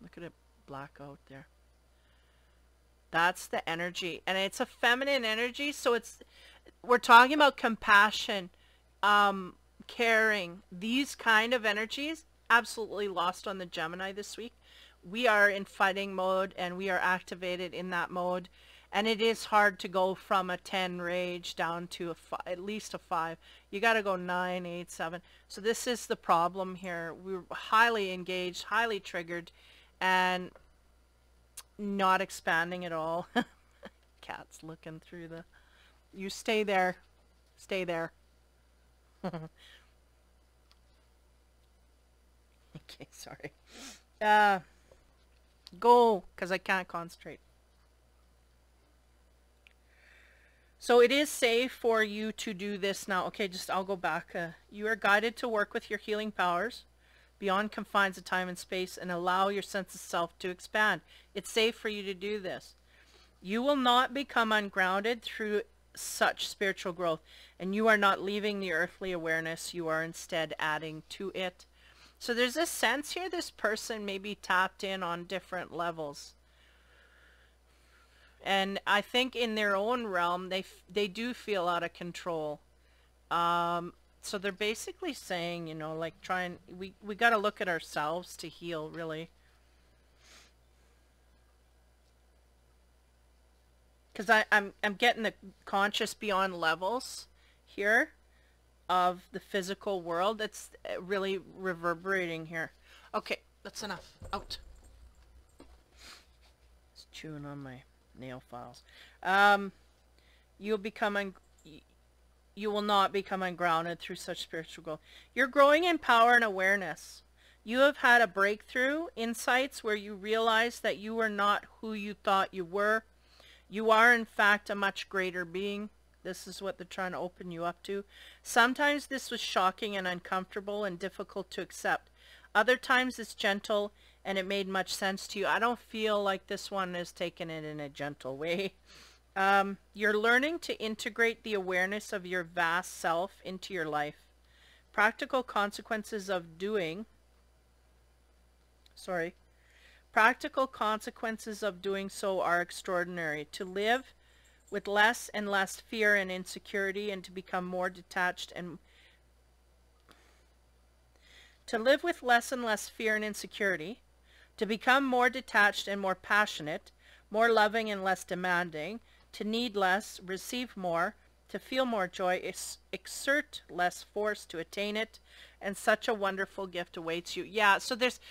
Look at it black out there. That's the energy, and it's a feminine energy, so we're talking about compassion, caring. These kind of energies absolutely lost on the Gemini this week. We are in fighting mode and we are activated in that mode, and it is hard to go from a 10 rage down to at least a 5. You got to go 9, 8, 7. So this is the problem here. We're highly engaged, highly triggered, and not expanding at all. Cat's looking through the... You stay there. Stay there. Okay, sorry. Go, because I can't concentrate. So it is safe for you to do this now. Okay, I'll go back. You are guided to work with your healing powers beyond confines of time and space and allow your sense of self to expand. It's safe for you to do this. You will not become ungrounded through such spiritual growth, and you are not leaving the earthly awareness. You are instead adding to it. So there's a sense here this person may be tapped in on different levels. And I think in their own realm, they do feel out of control. So they're basically saying, you know, like we got to look at ourselves to heal, really. Because I'm getting the conscious beyond levels here of the physical world. That's really reverberating here. Okay, that's enough. Out. It's chewing on my nail files. You will not become ungrounded through such spiritual growth. You're growing in power and awareness. You have had a breakthrough, insights where you realize that you are not who you thought you were. You are, in fact, a much greater being. This is what they're trying to open you up to. Sometimes this was shocking and uncomfortable and difficult to accept. Other times it's gentle and it made much sense to you. I don't feel like this one is taking it in a gentle way. You're learning to integrate the awareness of your vast self into your life. Practical consequences of doing so are extraordinary. To live with less and less fear and insecurity, and to become more detached and to become more detached and more passionate, more loving and less demanding, to need less, receive more, to feel more joy, exert less force to attain it, and such a wonderful gift awaits you. Yeah, so there's,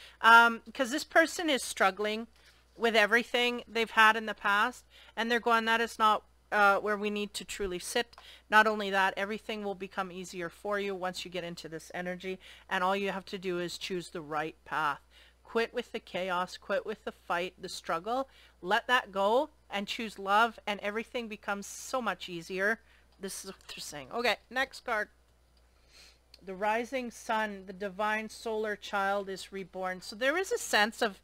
because this person is struggling with everything they've had in the past, and they're going, that is not where we need to truly sit. Not only that, everything will become easier for you once you get into this energy, and all you have to do is choose the right path. Quit with the chaos, quit with the fight, the struggle, let that go and choose love, and everything becomes so much easier. This is what they're saying. Okay, next card. The rising sun, the divine solar child is reborn. So there is a sense of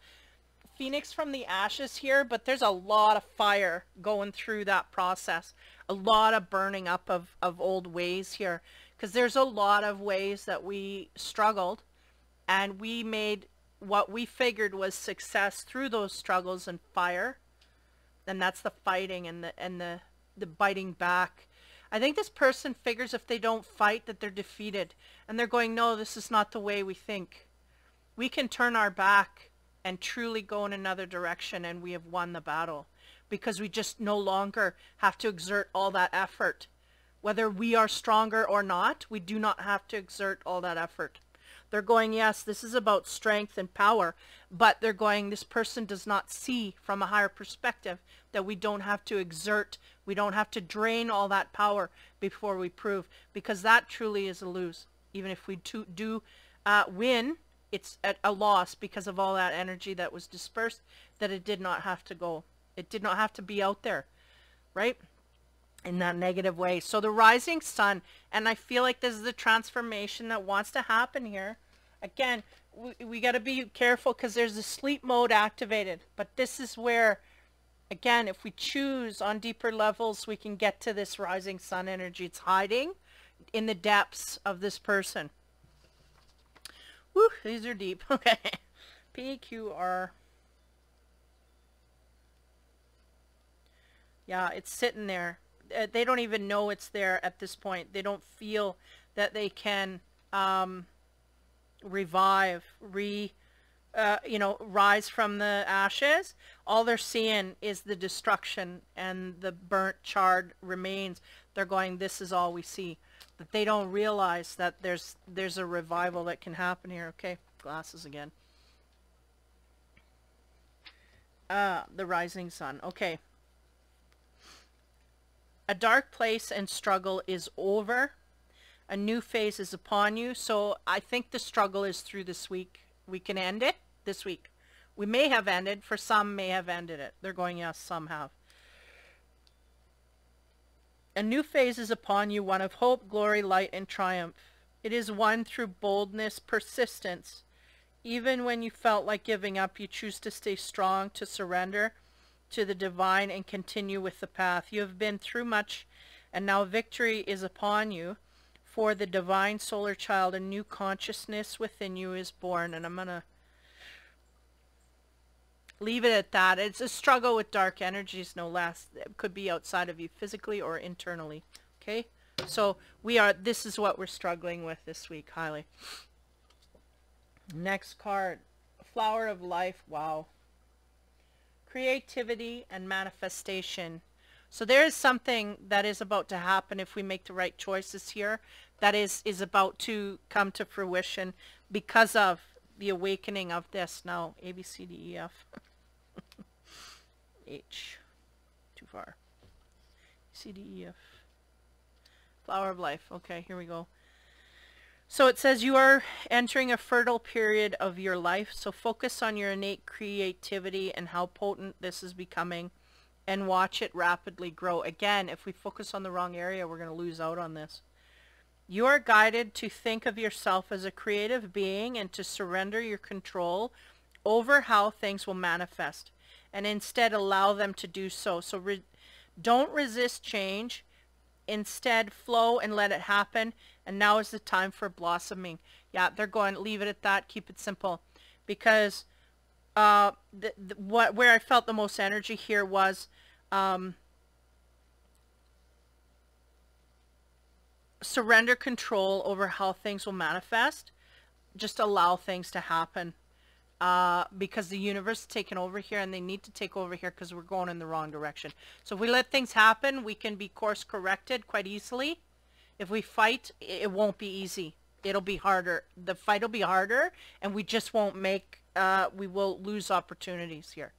phoenix from the ashes here, but there's a lot of fire going through that process. A lot of burning up of old ways here. Because there's a lot of ways that we struggled, and we made what we figured was success through those struggles and fire. And that's the fighting and the biting back. I think this person figures if they don't fight that they're defeated. And they're going, no, this is not the way we think. We can turn our back and truly go in another direction, and we have won the battle. Because we just no longer have to exert all that effort. Whether we are stronger or not, we do not have to exert all that effort. They're going, yes, this is about strength and power, but they're going, this person does not see from a higher perspective that we don't have to exert, we don't have to drain all that power before we prove, because that truly is a lose. Even if we do win, it's at a loss because of all that energy that was dispersed, that it did not have to go. It did not have to be out there, right? In that negative way. So the rising sun, and I feel like this is the transformation that wants to happen here. Again, we got to be careful because there's a sleep mode activated, but this is where, again, if we choose on deeper levels, we can get to this rising sun energy. It's hiding in the depths of this person. Woo, these are deep. Okay. PQR. Yeah, it's sitting there. They don't even know it's there at this point. They don't feel that they can revive, rise from the ashes. All they're seeing is the destruction and the burnt, charred remains. They're going, this is all we see. But they don't realize that there's a revival that can happen here. Okay, glasses again. The rising sun. Okay. A dark place and struggle is over. A new phase is upon you. So I think the struggle is through this week. We can end it this week. We may have ended. For some may have ended it. They're going, yes, some have. A new phase is upon you, one of hope, glory, light, and triumph. It is won through boldness, persistence. Even when you felt like giving up, you choose to stay strong, to surrender to the divine and continue with the path. You have been through much, and now victory is upon you. For the divine solar child, a new consciousness within you is born. And I'm going to leave it at that. It's a struggle with dark energies, no less. It could be outside of you, physically or internally. Okay? So this is what we're struggling with this week, highly. Next card, Flower of Life. Wow. Creativity and manifestation. So there is something that is about to happen if we make the right choices here, that is about to come to fruition because of the awakening of this. Now, A, B, C, D, E, F. H. Too far. C, D, E, F. Flower of Life. Okay, here we go. So it says you are entering a fertile period of your life. So focus on your innate creativity and how potent this is becoming, and watch it rapidly grow. Again, if we focus on the wrong area, we're going to lose out on this. You are guided to think of yourself as a creative being and to surrender your control over how things will manifest, and instead allow them to do so. So don't resist change. Instead, flow and let it happen. And now is the time for blossoming. Yeah, they're going, leave it at that. Keep it simple. Because where I felt the most energy here was surrender control over how things will manifest. Just allow things to happen. Because the universe is taking over here, and they need to take over here because we're going in the wrong direction. So if we let things happen, we can be course corrected quite easily. If we fight, it won't be easy. It'll be harder. The fight will be harder, and we just won't make, we will lose opportunities here.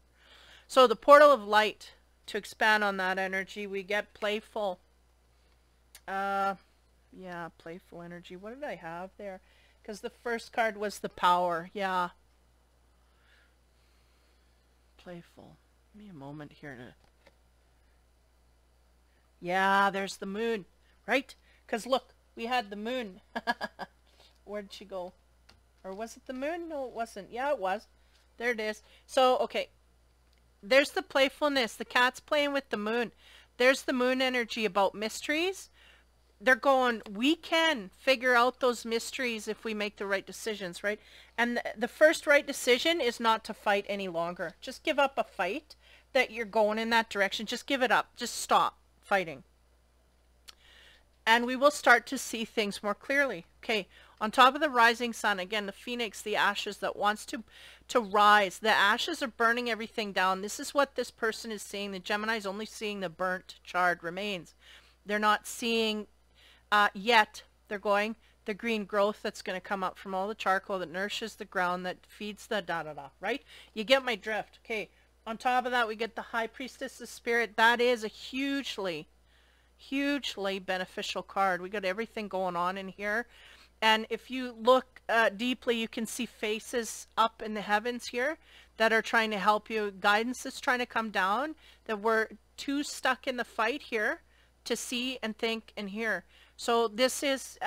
So the portal of light, to expand on that energy, we get playful. Yeah, playful energy. What did I have there? Because the first card was the power. Yeah. Playful. Give me a moment here to... Yeah, there's the moon, right? Because look, we had the moon. Where did she go? Or was it the moon? No, it wasn't. Yeah, it was. There it is. So, okay. There's the playfulness. The cat's playing with the moon. There's the moon energy about mysteries. They're going, we can figure out those mysteries if we make the right decisions, right? And the first right decision is not to fight any longer. Just give up a fight that you're going in that direction. Just give it up. Just stop fighting. And we will start to see things more clearly. Okay, on top of the rising sun, again, the phoenix, the ashes that wants to rise. The ashes are burning everything down. This is what this person is seeing. The Gemini is only seeing the burnt, charred remains. They're not seeing yet. They're going the green growth that's going to come up from all the charcoal that nourishes the ground, that feeds the da-da-da, right? You get my drift. Okay, on top of that, we get the high priestess of spirit. That is a hugely beneficial card. We got everything going on in here. And if you look deeply, you can see faces up in the heavens here that are trying to help you. Guidance is trying to come down, that we're too stuck in the fight here to see and think and hear. So this is,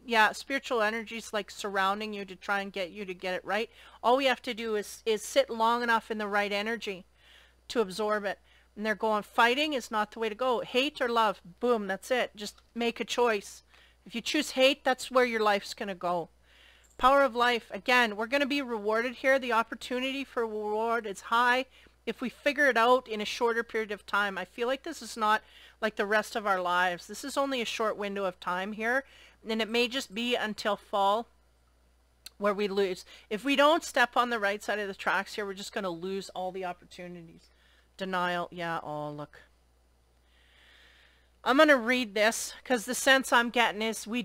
yeah, spiritual energies like surrounding you to try and get you to get it right. All we have to do is sit long enough in the right energy to absorb it. And they're going, fighting is not the way to go. Hate or love, boom, that's it. Just make a choice. If you choose hate, that's where your life's going to go. Power of life, again, we're going to be rewarded here. The opportunity for reward is high if we figure it out in a shorter period of time. I feel like this is not like the rest of our lives. This is only a short window of time here. And it may just be until fall where we lose. If we don't step on the right side of the tracks here, we're just going to lose all the opportunities. Denial, yeah, oh, look. I'm going to read this because the sense I'm getting is we're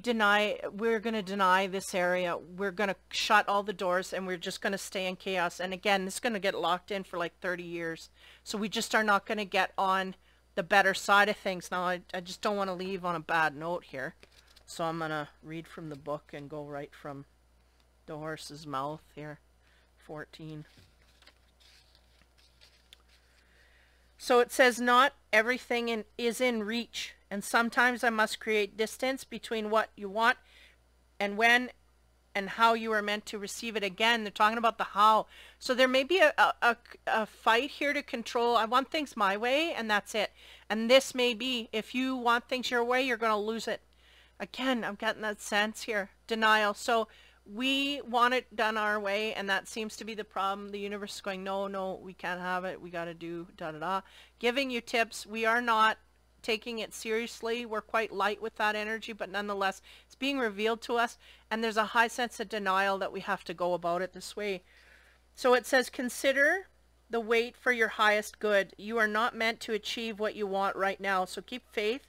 going to deny this area. We're going to shut all the doors and we're just going to stay in chaos. And again, this is going to get locked in for like 30 years. So we just are not going to get on the better side of things. Now, I just don't want to leave on a bad note here. So I'm going to read from the book and go right from the horse's mouth here. 14. So it says, not everything is in reach, and sometimes I must create distance between what you want and when and how you are meant to receive it. Again, they're talking about the how. So there may be a fight here to control. I want things my way, and that's it. And this may be, if you want things your way, you're going to lose it. Again, I'm getting that sense here. Denial. So we want it done our way, and that seems to be the problem. The universe is going, no, no, we can't have it. We got to do da-da-da. Giving you tips. We are not taking it seriously. We're quite light with that energy, but nonetheless, it's being revealed to us, and there's a high sense of denial that we have to go about it this way. So it says, consider the wait for your highest good. You are not meant to achieve what you want right now, so keep faith.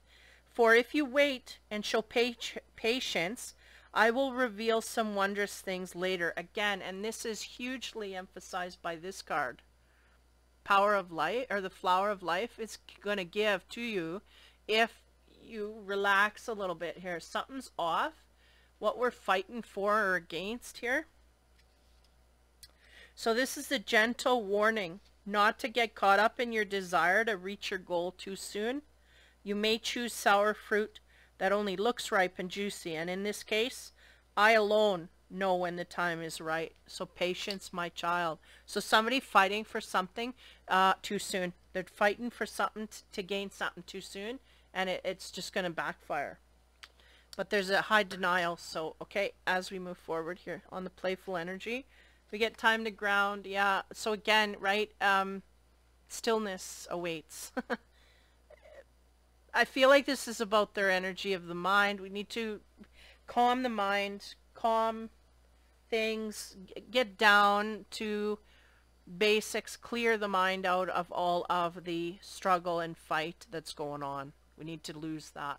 For if you wait and show patience, I will reveal some wondrous things later. Again, and this is hugely emphasized by this card. Power of life, or the flower of life, is going to give to you if you relax a little bit here. Something's off. What we're fighting for or against here. So this is the gentle warning not to get caught up in your desire to reach your goal too soon. You may choose sour fruit that only looks ripe and juicy, and in this case, I alone know when the time is right. So patience, my child. So somebody fighting for something too soon. They're fighting for something to gain something too soon, and it's just going to backfire. But there's a high denial. So, okay, as we move forward here on the playful energy, we get time to ground. Yeah, so again, right, stillness awaits. I feel like this is about their energy of the mind. We need to calm the mind, calm things, get down to basics, clear the mind out of all of the struggle and fight that's going on. We need to lose that.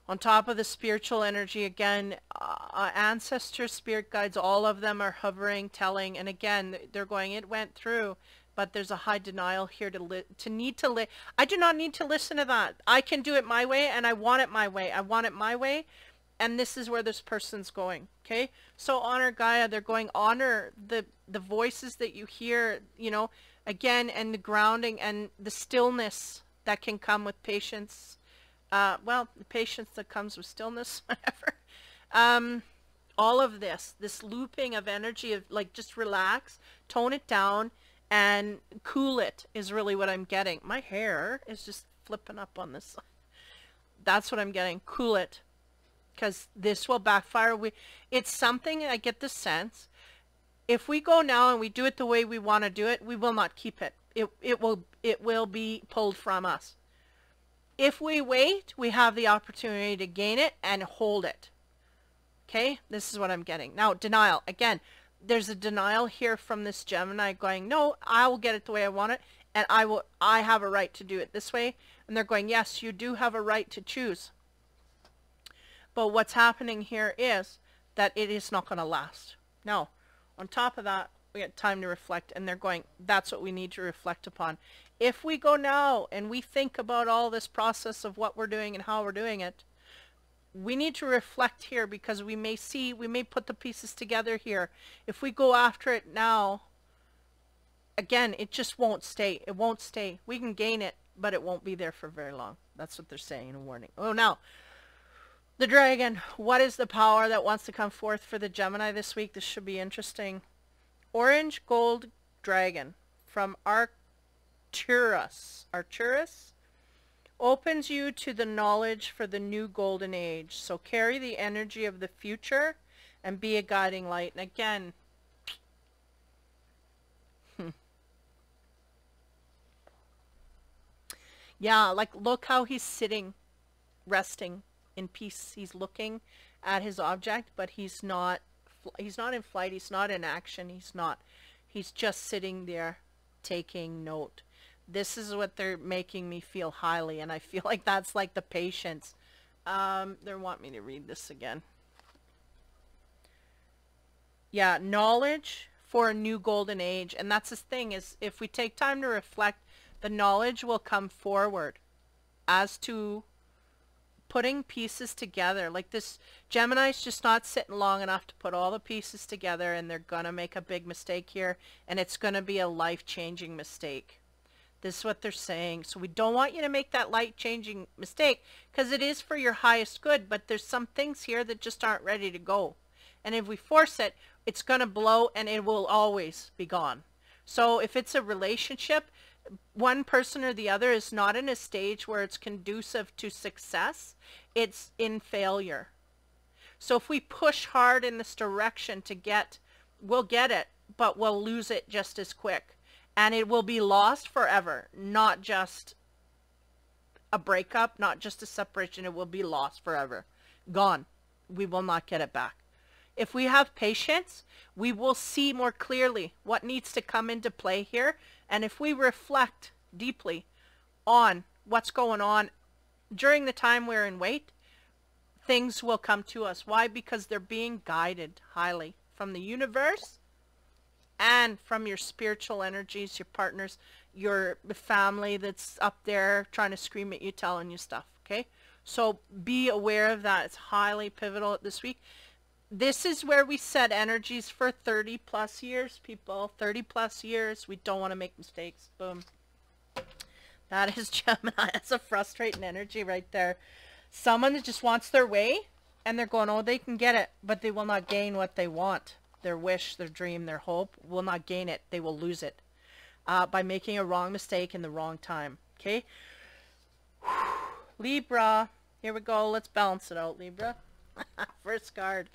On top of the spiritual energy, again, ancestors, spirit guides, all of them are hovering, telling, and again, they're going, it went through. But there's a high denial here to need to I do not need to listen to that. I can do it my way, and I want it my way. I want it my way, and this is where this person's going. Okay, so honor Gaia. They're going, honor the voices that you hear. You know, again, and the grounding and the stillness that can come with patience. Well, the patience that comes with stillness, whatever. All of this looping of energy of like, just relax. tone it down, and cool it is really what I'm getting. My hair is just flipping up on this side. That's what I'm getting. Cool it. Because this will backfire. It's something, I get the sense, if we go now and we do it the way we want to do it, we will not keep it. It will be pulled from us. If we wait, we have the opportunity to gain it and hold it. Okay, this is what I'm getting. Now, denial. Again, there's a denial here from this Gemini going, no, I will get it the way I want it, and I have a right to do it this way. And they're going, yes, you do have a right to choose. But what's happening here is that it is not going to last. Now, on top of that, we get time to reflect, and they're going, that's what we need to reflect upon. If we go now and we think about all this process of what we're doing and how we're doing it, we need to reflect here, because we may put the pieces together here. If we go after it now, again, it just won't stay. It won't stay. We can gain it, but it won't be there for very long. That's what they're saying in a warning. Oh, now, the dragon. What is the power that wants to come forth for the Gemini this week? This should be interesting. Orange gold dragon from Arcturus. Arcturus opens you to the knowledge for the new golden age. So carry the energy of the future and be a guiding light. And again, yeah, like look how he's sitting, resting in peace. He's looking at his object, but he's not in flight, he's not in action, he's just sitting there taking note. This is what they're making me feel highly, and I feel like that's like the patience. They want me to read this again. Yeah, knowledge for a new golden age. And that's the thing, is if we take time to reflect, the knowledge will come forward as to putting pieces together. Like this Gemini's just not sitting long enough to put all the pieces together, and they're gonna make a big mistake here, and it's gonna be a life-changing mistake. This is what they're saying. So we don't want you to make that life-changing mistake, because it is for your highest good, but there's some things here that just aren't ready to go. And if we force it, it's gonna blow and it will always be gone. So if it's a relationship, one person or the other is not in a stage where it's conducive to success, it's in failure. So if we push hard in this direction to get, we'll get it, but we'll lose it just as quick. And it will be lost forever, not just a breakup, not just a separation. It will be lost forever. Gone. We will not get it back. If we have patience, we will see more clearly what needs to come into play here. And if we reflect deeply on what's going on during the time we're in wait, things will come to us. Why? Because they're being guided highly from the universe and from your spiritual energies, your partners, your family that's up there trying to scream at you, telling you stuff, okay? So be aware of that. It's highly pivotal this week. This is where we set energies for 30 plus years, people. 30 plus years. We don't want to make mistakes. Boom. That is Gemini. That's a frustrating energy right there. Someone that just wants their way, and they're going, oh, they can get it, but they will not gain what they want. Their wish, their dream, their hope will not gain it. They will lose it by making a wrong mistake in the wrong time. Okay? Libra. Here we go. Let's balance it out, Libra. First card.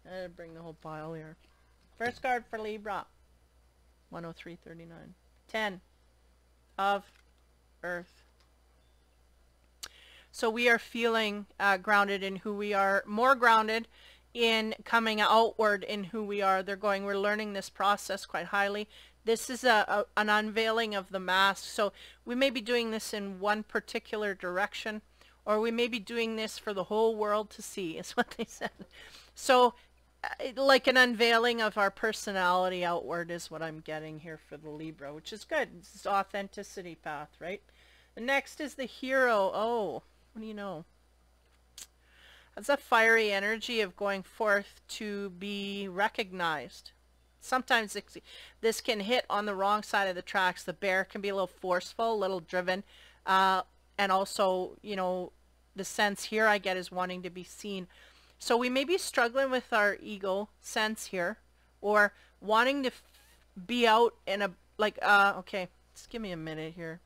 I gotta bring the whole pile here. First card for Libra. 103.39. 10 of Earth. So we are feeling grounded in who we are. More grounded in coming outward in who we are. They're going, we're learning this process quite highly. This is an unveiling of the mask. So we may be doing this in one particular direction, or we may be doing this for the whole world to see, is what they said. So like an unveiling of our personality outward is what I'm getting here for the Libra, which is good. It's authenticity path, right? The next is the Hero. Oh, what do you know? That's a fiery energy of going forth to be recognized. Sometimes this can hit on the wrong side of the tracks. The bear can be a little forceful, a little driven. And also, you know, the sense here I get is wanting to be seen. So we may be struggling with our ego sense here, or wanting to be out in a, like, okay, just give me a minute here.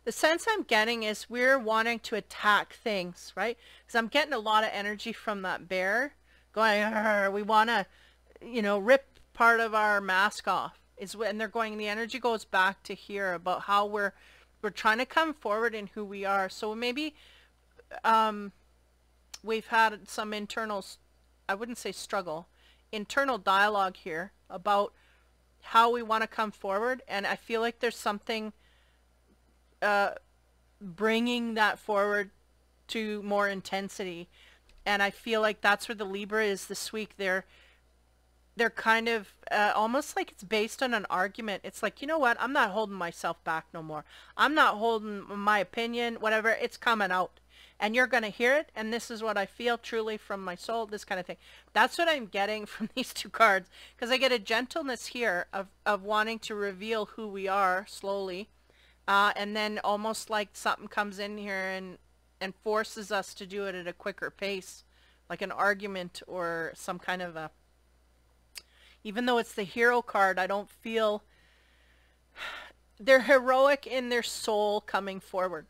The sense I'm getting is we're wanting to attack things, right? Because I'm getting a lot of energy from that bear going, we want to, you know, rip part of our mask off. Is when they're going, the energy goes back to here about how we're trying to come forward in who we are. So maybe we've had some internal, I wouldn't say struggle, internal dialogue here about how we want to come forward. And I feel like there's something bringing that forward to more intensity. And I feel like that's where the Libra is this week. They're kind of almost like it's based on an argument. It's like, you know what? I'm not holding myself back no more. I'm not holding my opinion, whatever. It's coming out. And you're going to hear it. And this is what I feel truly from my soul, this kind of thing. That's what I'm getting from these two cards. Because I get a gentleness here of wanting to reveal who we are slowly. And then almost like something comes in here and forces us to do it at a quicker pace. Like an argument or some kind of a... Even though it's the hero card, I don't feel... They're heroic in their soul coming forward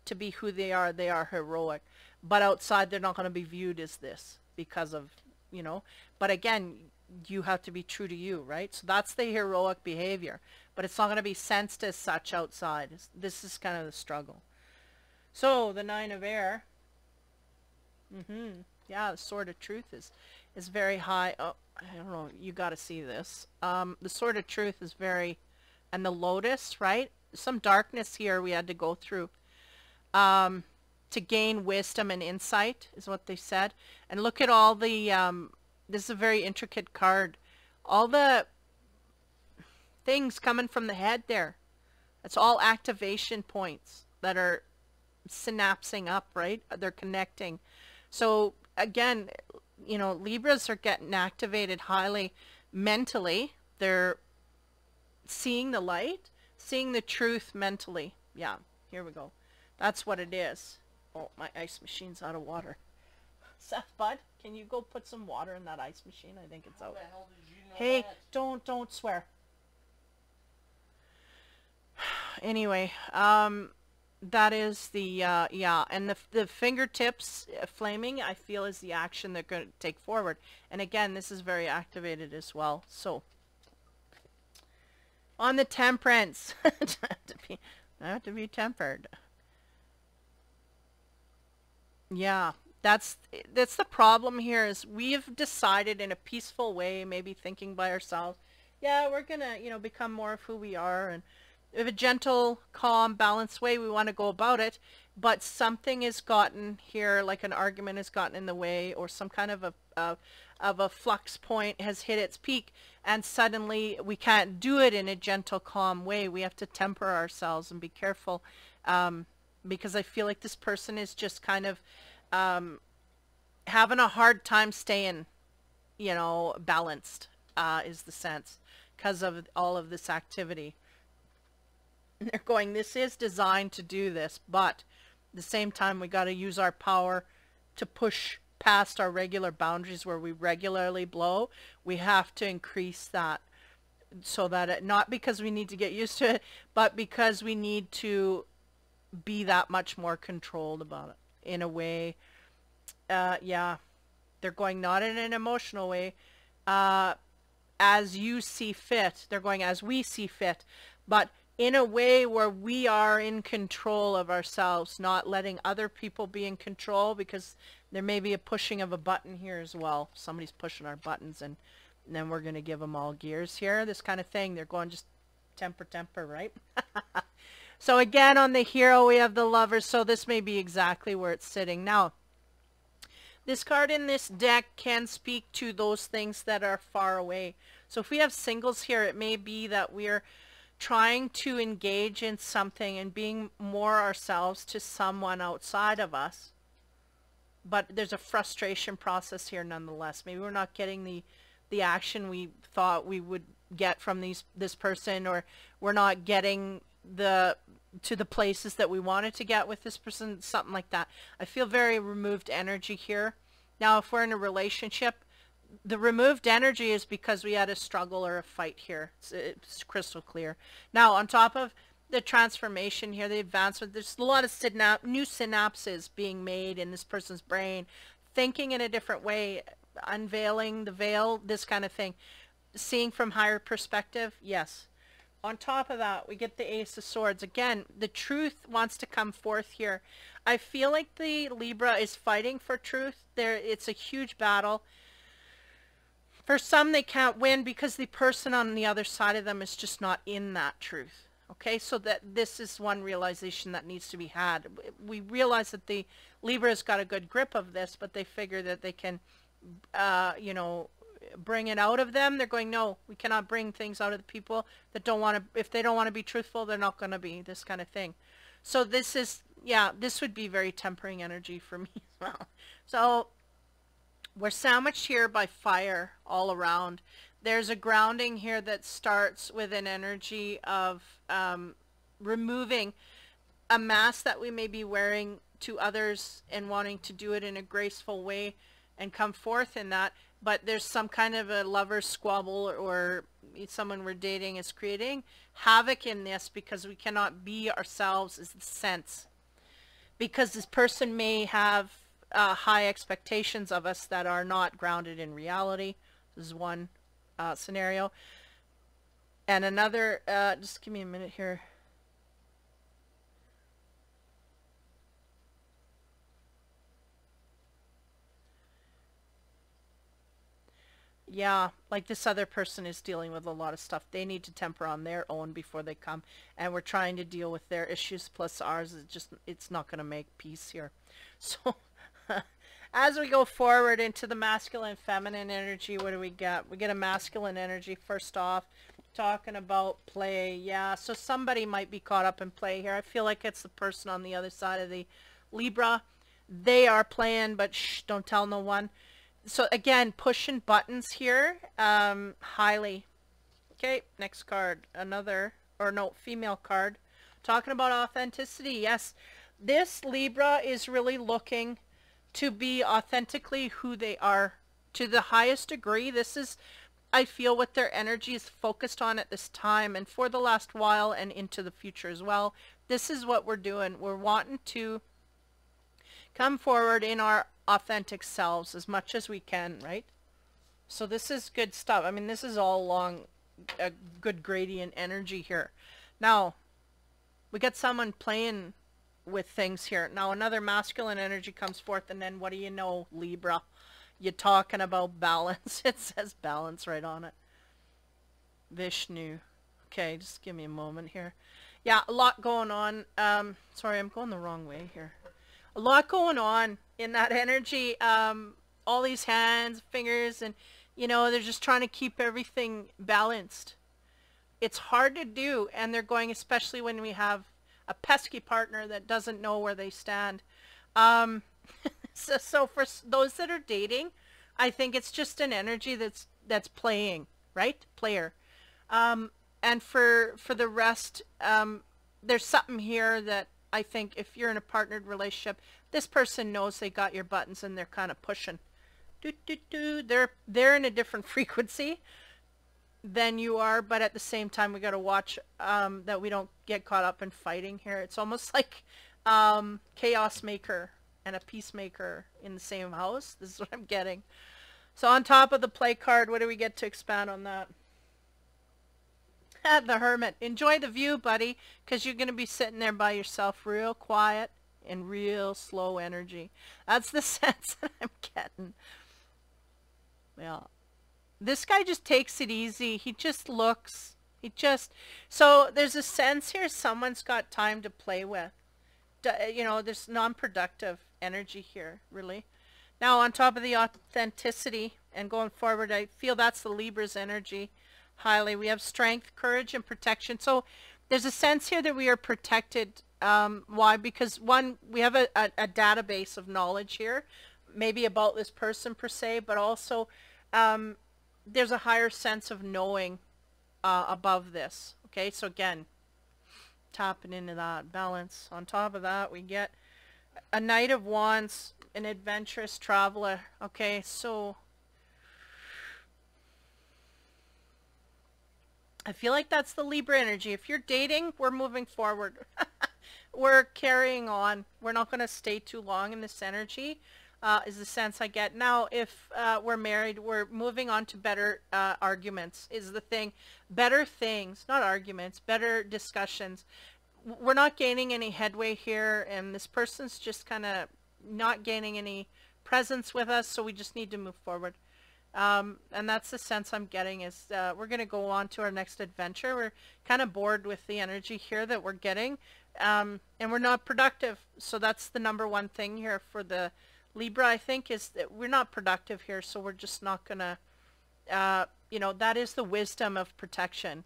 to be who they are. They are heroic. But outside, they're not going to be viewed as this because of, you know. But again, you have to be true to you, right? So that's the heroic behavior. But it's not going to be sensed as such outside. This is kind of the struggle. So, the Nine of Air. Yeah, the Sword of Truth is very high. Oh, I don't know. You got to see this. The Sword of Truth is very... And the Lotus, right? Some darkness here we had to go through. To gain wisdom and insight is what they said. And look at all the... this is a very intricate card. All the things coming from the head there. It's all activation points that are synapsing up, right? They're connecting. So again, you know, Libras are getting activated highly mentally. They're seeing the light, seeing the truth mentally. Yeah, here we go. That's what it is. Oh, my ice machine's out of water. Seth, bud, can you go put some water in that ice machine? I think it's out. How the hell did you know Hey, that? don't swear. Anyway, that is the, yeah, and the fingertips flaming, I feel, is the action they're going to take forward. And again, this is very activated as well. So, on the Temperance, I have to be tempered. Yeah, that's the problem here is we've decided in a peaceful way, maybe thinking by ourselves, yeah, we're going to, you know, become more of who we are, and in a gentle, calm, balanced way we want to go about it, but something has gotten here, like an argument has gotten in the way, or some kind of a flux point has hit its peak, and suddenly we can't do it in a gentle, calm way. We have to temper ourselves and be careful, because I feel like this person is just kind of having a hard time staying, you know, balanced, is the sense, because of all of this activity. They're going, this is designed to do this, but at the same time we got to use our power to push past our regular boundaries where we regularly blow. We have to increase that so that it, not because we need to get used to it, but because we need to be that much more controlled about it in a way. Yeah, they're going not in an emotional way, as you see fit. They're going as we see fit, but in a way where we are in control of ourselves, not letting other people be in control, because there may be a pushing of a button here as well. Somebody's pushing our buttons, and then we're going to give them all gears here, this kind of thing. They're going just temper, right? So again, on the hero, we have the Lovers, so this may be exactly where it's sitting. Now, this card in this deck can speak to those things that are far away. So if we have singles here, it may be that we're trying to engage in something and being more ourselves to someone outside of us, but there's a frustration process here nonetheless. Maybe we're not getting the action we thought we would get from this person, or we're not getting to the places that we wanted to get with this person, something like that. I feel very removed energy here. Now, if we're in a relationship, the removed energy is because we had a struggle or a fight here. It's crystal clear. Now, on top of the transformation here, the advancement, there's a lot of new synapses being made in this person's brain, thinking in a different way, unveiling the veil, this kind of thing. Seeing from higher perspective, yes. On top of that, we get the Ace of Swords. Again, the truth wants to come forth here. I feel like the Libra is fighting for truth. It's a huge battle. For some, they can't win because the person on the other side of them is just not in that truth. Okay, so that this is one realization that needs to be had. We realize that the Libra's got a good grip of this, but they figure that they can, you know, bring it out of them. They're going, no, we cannot bring things out of the people that don't want to. If they don't want to be truthful, they're not going to be, this kind of thing. So this is, yeah, this would be very tempering energy for me as well. So we're sandwiched here by fire all around. There's a grounding here that starts with an energy of removing a mask that we may be wearing to others and wanting to do it in a graceful way and come forth in that. But there's some kind of a lover's squabble, or someone we're dating is creating havoc in this because we cannot be ourselves, is the sense. Because this person may have high expectations of us that are not grounded in reality. This is one scenario. And another, just give me a minute here. Yeah, like this other person is dealing with a lot of stuff. They need to temper on their own before they come. And we're trying to deal with their issues plus ours. It's not going to make peace here. So as we go forward into the masculine feminine energy, what do we get? We get a masculine energy first off, talking about play. Yeah, so somebody might be caught up in play here. I feel like it's the person on the other side of the Libra. They are playing, but shh, don't tell no one. So again, pushing buttons here, highly. Okay, next card, another, or no, female card. Talking about authenticity, yes. This Libra is really looking to be authentically who they are to the highest degree. This is, I feel, what their energy is focused on at this time and for the last while and into the future as well. This is what we're doing. We're wanting to come forward in our authentic selves as much as we can, right? So this is good stuff. I mean, this is all along a good gradient energy here. Now, we got someone playing with things here. Now, another masculine energy comes forth, and then what do you know, Libra? You're talking about balance. It says balance right on it. Vishnu. Okay, just give me a moment here. Yeah, a lot going on. Sorry, I'm going the wrong way here. A lot going on in that energy. All these hands, fingers, and you know, they're just trying to keep everything balanced. It's hard to do, and they're going, especially when we have a pesky partner that doesn't know where they stand. So for those that are dating, I think it's just an energy that's playing, right? Player. And for the rest, there's something here that I think if you're in a partnered relationship, this person knows they got your buttons and they're kind of pushing. They're in a different frequency than you are, but at the same time we got to watch that we don't get caught up in fighting here. It's almost like chaos maker and a peacemaker in the same house. This is what I'm getting. So on top of the play card, what do we get to expand on that? The Hermit. Enjoy the view, buddy, because you're going to be sitting there by yourself, real quiet and real slow energy. That's the sense that I'm getting. Yeah. This guy just takes it easy. He just looks. So there's a sense here someone's got time to play with. You know, there's non-productive energy here, really. Now, on top of the authenticity and going forward, I feel that's the Libra's energy. Highly. We have strength, courage, and protection. So there's a sense here that we are protected. Why? Because one, we have a database of knowledge here, maybe about this person per se, but also there's a higher sense of knowing above this. Okay, so again, tapping into that balance. On top of that, we get a Knight of Wands, an adventurous traveler. Okay, so I feel like that's the Libra energy. If you're dating, we're moving forward. We're carrying on. We're not going to stay too long in this energy, is the sense I get. Now, if we're married, we're moving on to better arguments, is the thing. Better things, not arguments, better discussions. We're not gaining any headway here, and this person's just kind of not gaining any presence with us, so we just need to move forward. And that's the sense I'm getting, is we're going to go on to our next adventure. We're kind of bored with the energy here that we're getting, and we're not productive. So that's the number one thing here for the Libra, I think, is that we're not productive here, so we're just not going to, you know, that is the wisdom of protection.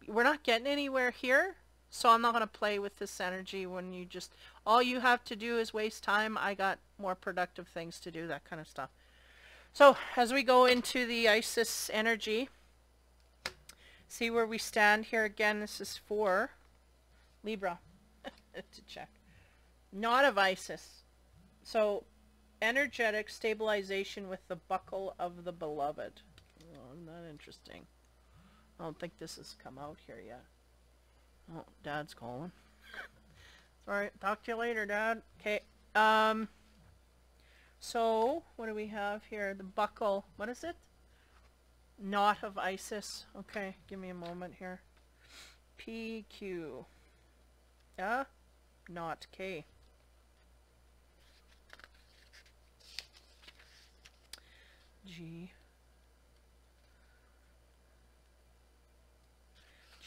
We're not getting anywhere here, so I'm not going to play with this energy when you just, all you have to do is waste time. I got more productive things to do, that kind of stuff. So as we go into the Isis energy, see where we stand here again. This is for Libra to check. Knot of Isis. So energetic stabilization with the buckle of the beloved. Oh, isn't that interesting? I don't think this has come out here yet. Oh, Dad's calling. Sorry, talk to you later, Dad. Okay. So, what do we have here? The buckle. What is it? Knot of Isis. Okay, give me a moment here. PQ. Yeah? Knot. K. G.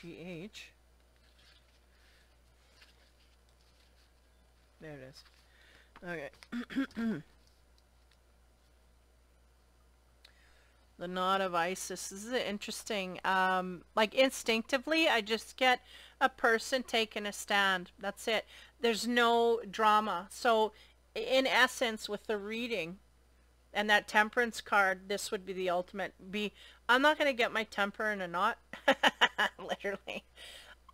GH. There it is. Okay. The knot of Isis. This is interesting. Like instinctively, I just get a person taking a stand. That's it. There's no drama. So in essence, with the reading and that temperance card, this would be the ultimate. I'm not going to get my temper in a knot. Literally.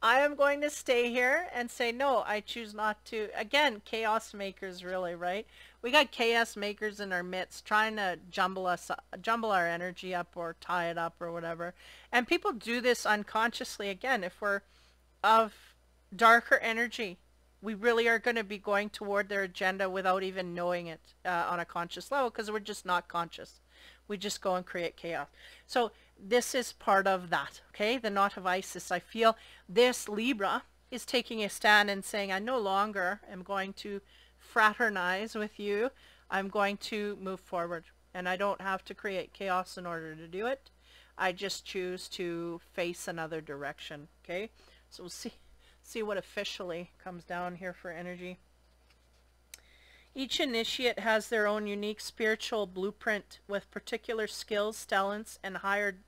I am going to stay here and say, no, I choose not to. Again, chaos makers, really, right? We got chaos makers in our midst trying to jumble our energy up or tie it up or whatever. And people do this unconsciously. Again, if we're of darker energy, we really are going to be going toward their agenda without even knowing it on a conscious level, because we're just not conscious. We just go and create chaos. So this is part of that, okay? The knot of Isis. I feel this Libra is taking a stand and saying, I no longer am going to fraternize with you. I'm going to move forward. And I don't have to create chaos in order to do it. I just choose to face another direction, okay? So we'll see what officially comes down here for energy. Each initiate has their own unique spiritual blueprint with particular skills, talents, and higher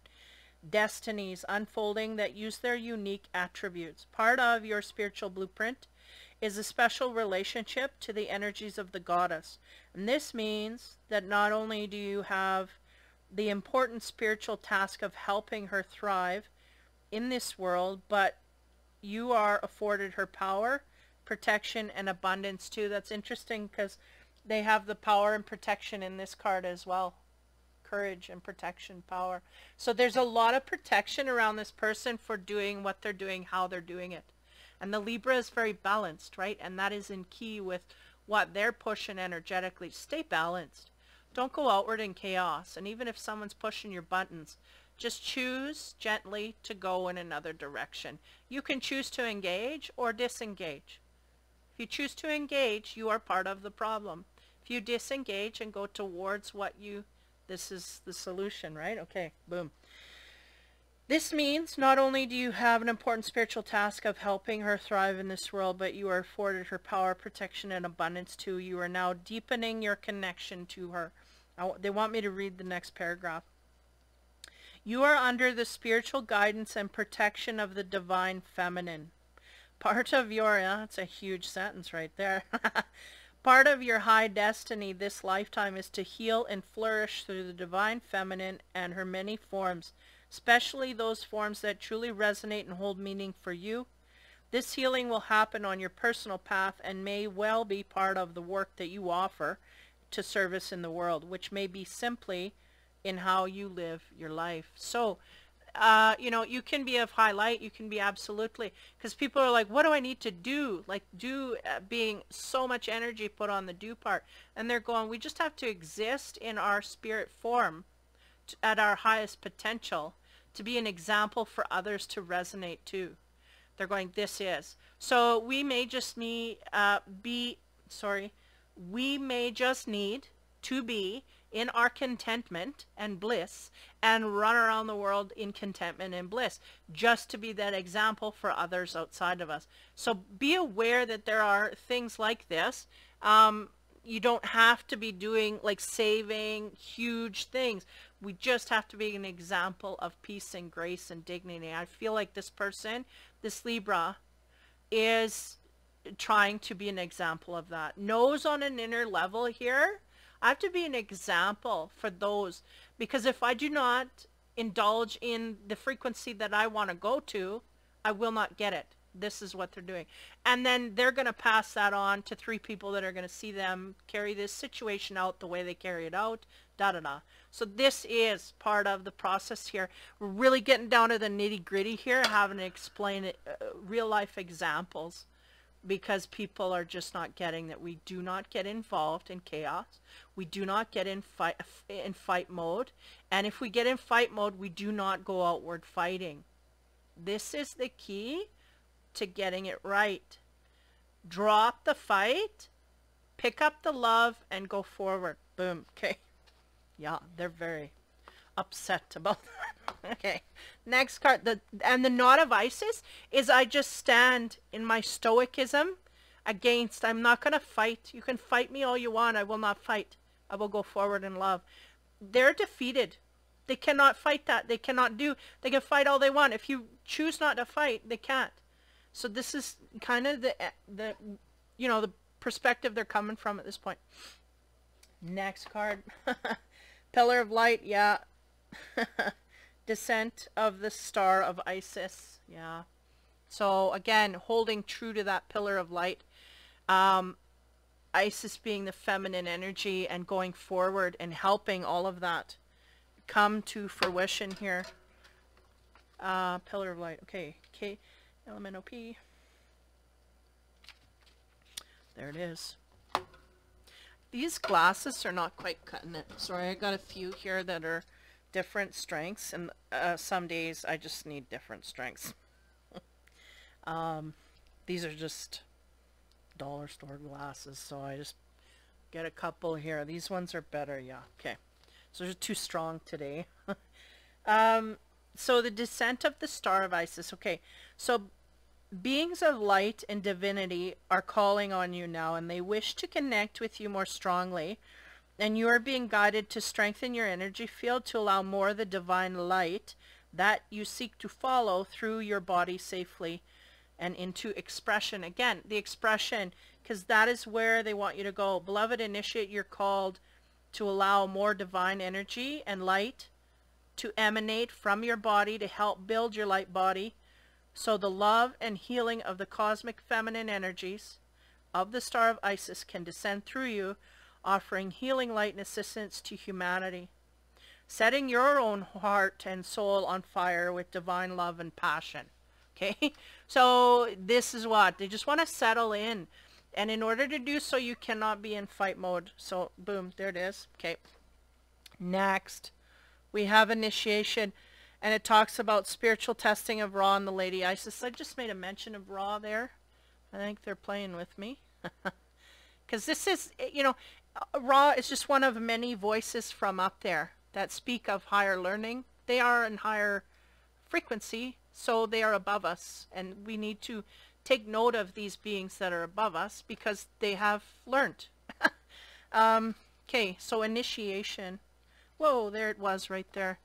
destinies unfolding that use their unique attributes. Part of your spiritual blueprint is a special relationship to the energies of the goddess. And this means that not only do you have the important spiritual task of helping her thrive in this world, but you are afforded her power, protection, and abundance too. That's interesting because they have the power and protection in this card as well. Courage and protection, power. So there's a lot of protection around this person for doing what they're doing, how they're doing it. And the Libra is very balanced, right? And that is in key with what they're pushing energetically. Stay balanced. Don't go outward in chaos. And even if someone's pushing your buttons, just choose gently to go in another direction. You can choose to engage or disengage. If you choose to engage, you are part of the problem. If you disengage and go towards what you, this is the solution, right? Okay, boom. This means not only do you have an important spiritual task of helping her thrive in this world, but you are afforded her power, protection, and abundance too. You are now deepening your connection to her. They want me to read the next paragraph. You are under the spiritual guidance and protection of the divine feminine. Part of your, that's a huge sentence right there. Part of your high destiny this lifetime is to heal and flourish through the divine feminine and her many forms, especially those forms that truly resonate and hold meaning for you. This healing will happen on your personal path and may well be part of the work that you offer to service in the world, which may be simply in how you live your life. So you know, you can be of high light, you can be absolutely, because people are like, what do I need to do? Like do being so much energy put on the do part. And they're going, we just have to exist in our spirit form at our highest potential to be an example for others to resonate to. They're going, this is. So we may just need, we may just need to be in our contentment and bliss and run around the world in contentment and bliss just to be that example for others outside of us. So be aware that there are things like this. You don't have to be doing like saving huge things. We just have to be an example of peace and grace and dignity. I feel like this person, this Libra, is trying to be an example of that. Knows on an inner level here, I have to be an example for those, because if I do not indulge in the frequency that I want to go to, I will not get it. This is what they're doing. And then they're going to pass that on to 3 people that are going to see them carry this situation out the way they carry it out, da-da-da. So this is part of the process here. We're really getting down to the nitty-gritty here, having to explain it, real-life examples, because people are just not getting that we do not get involved in chaos. We do not get in fight mode. And if we get in fight mode, we do not go outward fighting. This is the key to getting it right. Drop the fight, pick up the love, and go forward. Boom. Okay. Yeah, they're very upset about that. Okay. Next card. The Knot of Isis is I just stand in my stoicism against. I'm not going to fight. You can fight me all you want. I will not fight. I will go forward in love. They're defeated. They cannot fight that. They cannot do. They can fight all they want. If you choose not to fight, they can't. So this is kind of the you know, the perspective they're coming from at this point. Next card. Pillar of Light, yeah. Descent of the Star of Isis, yeah. So again, holding true to that pillar of light. Isis being the feminine energy and going forward and helping all of that come to fruition here. Pillar of Light, okay. K, element OP. There it is. These glasses are not quite cutting it. Sorry, I got a few here that are different strengths, and some days I just need different strengths. These are just dollar store glasses, so I just get a couple here. These ones are better, yeah. Okay, so they're too strong today. So the descent of the Star of Isis. Okay, so beings of light and divinity are calling on you now, and they wish to connect with you more strongly, and you are being guided to strengthen your energy field to allow more of the divine light that you seek to follow through your body safely and into expression. Again, the expression, because that is where they want you to go. Beloved Initiate, you're called to allow more divine energy and light to emanate from your body to help build your light body, so the love and healing of the cosmic feminine energies of the Star of Isis can descend through you, offering healing light and assistance to humanity, setting your own heart and soul on fire with divine love and passion. Okay, so this is what they just want to settle in, and in order to do so, you cannot be in fight mode. So boom, there it is. Okay, next we have initiation, and it talks about spiritual testing of Ra and the Lady Isis. I just made a mention of Ra there. I think they're playing with me. Because this is, you know, Ra is just one of many voices from up there that speak of higher learning. They are in higher frequency, so they are above us. And we need to take note of these beings that are above us because they have learned. Okay, so initiation. Whoa, there it was right there.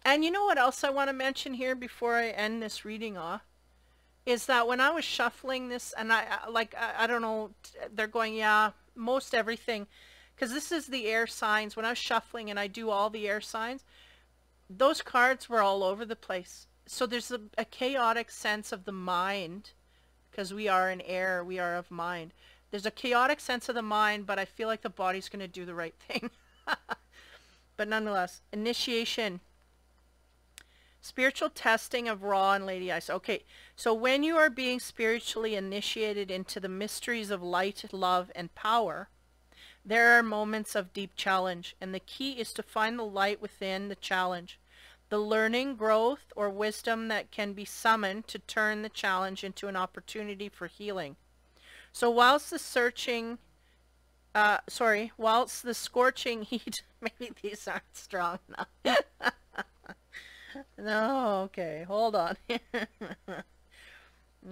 And you know what else I want to mention here before I end this reading off? Is that when I was shuffling this, and I don't know, they're going, yeah, most everything, because this is the air signs. When I was shuffling and I do all the air signs, those cards were all over the place. So there's a chaotic sense of the mind, because we are in air, we are of mind. There's a chaotic sense of the mind, but I feel like the body's going to do the right thing. But nonetheless, initiation. Spiritual testing of Ra and Lady Ice. Okay, so when you are being spiritually initiated into the mysteries of light, love, and power, there are moments of deep challenge, and the key is to find the light within the challenge, the learning, growth, or wisdom that can be summoned to turn the challenge into an opportunity for healing. So whilst the whilst the scorching heat, maybe these aren't strong enough. No, okay, hold on.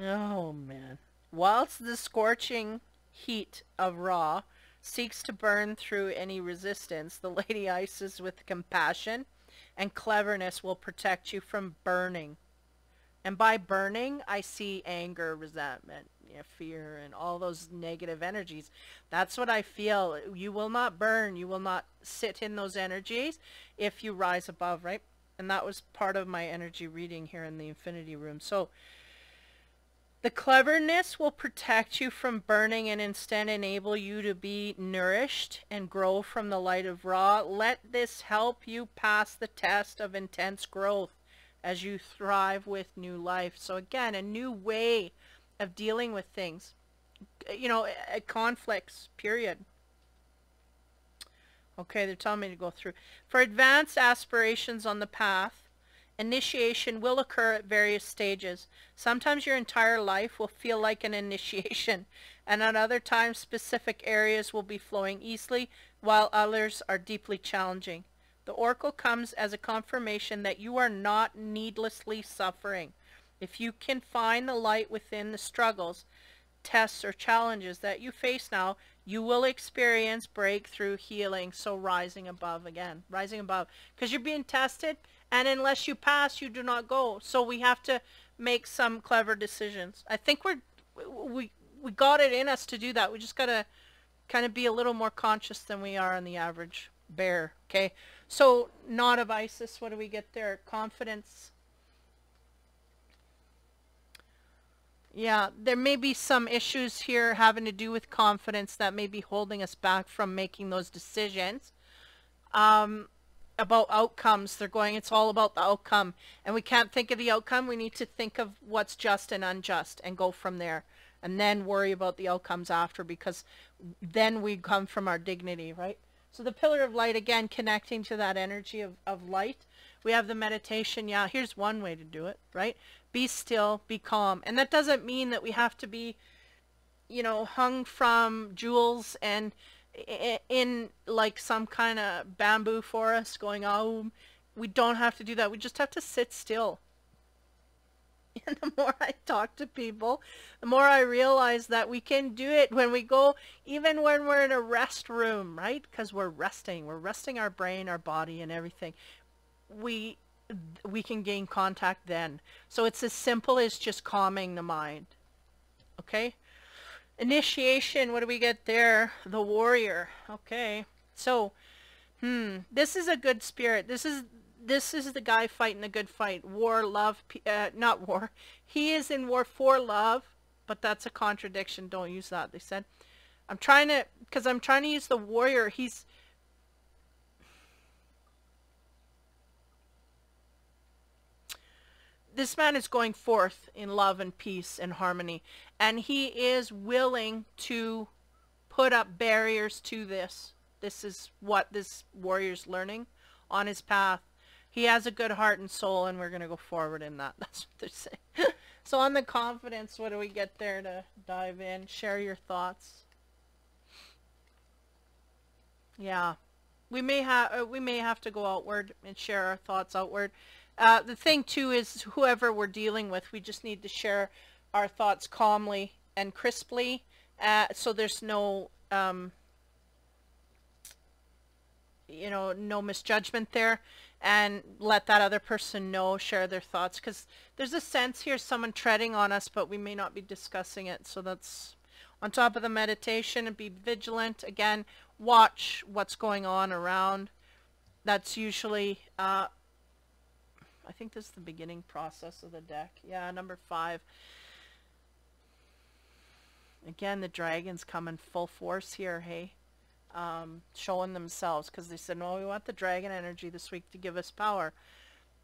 Oh, man. Whilst the scorching heat of Ra seeks to burn through any resistance, the Lady Isis with compassion and cleverness will protect you from burning. And by burning, I see anger, resentment, fear, and all those negative energies. That's what I feel. You will not burn. You will not sit in those energies if you rise above, right? And that was part of my energy reading here in the Infinity Room. So the cleverness will protect you from burning and instead enable you to be nourished and grow from the light of Ra. Let this help you pass the test of intense growth as you thrive with new life. So again, a new way of dealing with things. Conflicts, period. Okay, they're telling me to go through. For advanced aspirations on the path, initiation will occur at various stages. Sometimes your entire life will feel like an initiation, and at other times specific areas will be flowing easily, while others are deeply challenging. The oracle comes as a confirmation that you are not needlessly suffering. If you can find the light within the struggles, tests, or challenges that you face now, you will experience breakthrough, healing. So rising above again, rising above, because you're being tested, and unless you pass, you do not go. So we have to make some clever decisions. I think we got it in us to do that. We just got to kind of be a little more conscious than we are on the average bear. Okay, so Knot of Isis, what do we get there? Confidence. Yeah, there may be some issues here having to do with confidence that may be holding us back from making those decisions. About outcomes, they're going, it's all about the outcome. And we can't think of the outcome. We need to think of what's just and unjust and go from there. And then worry about the outcomes after, because then we come from our dignity, right? So the pillar of light, again, connecting to that energy of light. We have the meditation. Yeah, here's one way to do it, right? Be still, be calm. And that doesn't mean that we have to be, hung from jewels and in like some kind of bamboo forest going, oh, we don't have to do that. We just have to sit still. And the more I talk to people, the more I realize that we can do it when we go, even when we're in a rest room, right? Because we're resting our brain, our body, and everything. We can gain contact then. So it's as simple as just calming the mind. Okay? Initiation, what do we get there? The warrior. Okay. So, this is a good spirit. This is the guy fighting a good fight. War, love, not war. He is in war for love, but that's a contradiction. Don't use that, they said. I'm trying to use the warrior. This man is going forth in love and peace and harmony, and he is willing to put up barriers to this. This is what this warrior's learning on his path. He has a good heart and soul, and we're going to go forward in that. That's what they're saying. So on the confidence, what do we get there to dive in? Share your thoughts. Yeah. We may have to go outward and share our thoughts outward. The thing too is, whoever we're dealing with, we just need to share our thoughts calmly and crisply, so there's no no misjudgment there, and let that other person know, share their thoughts, because there's a sense here someone treading on us, but we may not be discussing it. So that's on top of the meditation. And be vigilant. Again, watch what's going on around. That's usually I think this is the beginning process of the deck. Yeah, number 5. Again, the dragons come in full force here, hey? Showing themselves, because they said, no, we want the dragon energy this week to give us power.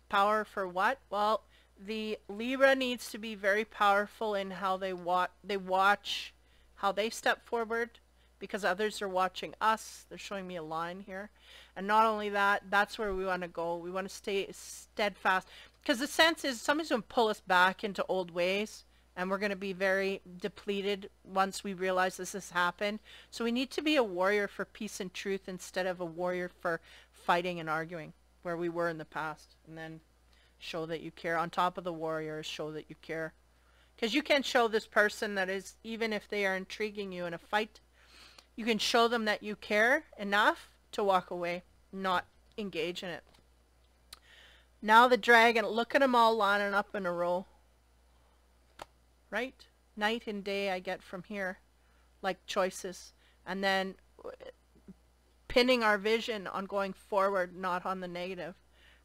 Power for what? Well, the Libra needs to be very powerful in how they watch how they step forward, because others are watching us. They're showing me a line here. And not only that, that's where we want to go. We want to stay steadfast, because the sense is somebody's going to pull us back into old ways, and we're going to be very depleted once we realize this has happened. So we need to be a warrior for peace and truth instead of a warrior for fighting and arguing, where we were in the past. And then show that you care. On top of the warriors, show that you care. Because you can show this person that is, even if they are intriguing you in a fight, you can show them that you care enough to walk away, not engage in it. Now the dragon, look at them all lining up in a row. Right? Night and day I get from here, like choices. And then pinning our vision on going forward, not on the negative.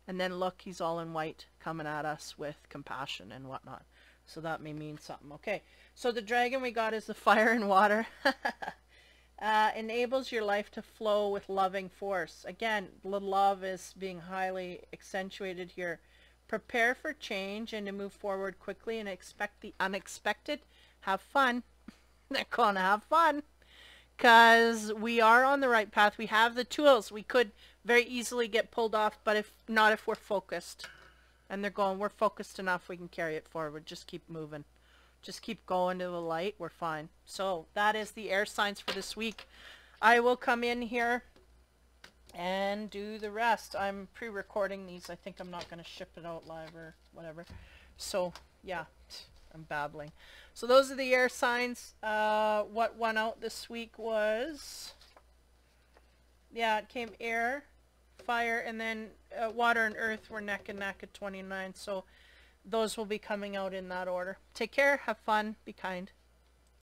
And then look, he's all in white coming at us with compassion and whatnot. So that may mean something. Okay, so the dragon we got is the fire and water. Enables your life to flow with loving force. Again, the love is being highly accentuated here. Prepare for change and to move forward quickly and expect the unexpected. Have fun. They're going to have fun. Because we are on the right path. We have the tools. We could very easily get pulled off, but if not, if we're focused. And they're going, we're focused enough, we can carry it forward. Just keep moving. Just keep going to the light. We're fine. So that is the air signs for this week. I will come in here and do the rest. I'm pre-recording these. I think I'm not going to ship it out live or whatever. So yeah, I'm babbling. So those are the air signs. What went out this week was, yeah, it came air, fire, and then water and earth were neck and neck at 29. So those will be coming out in that order. Take care, have fun, be kind.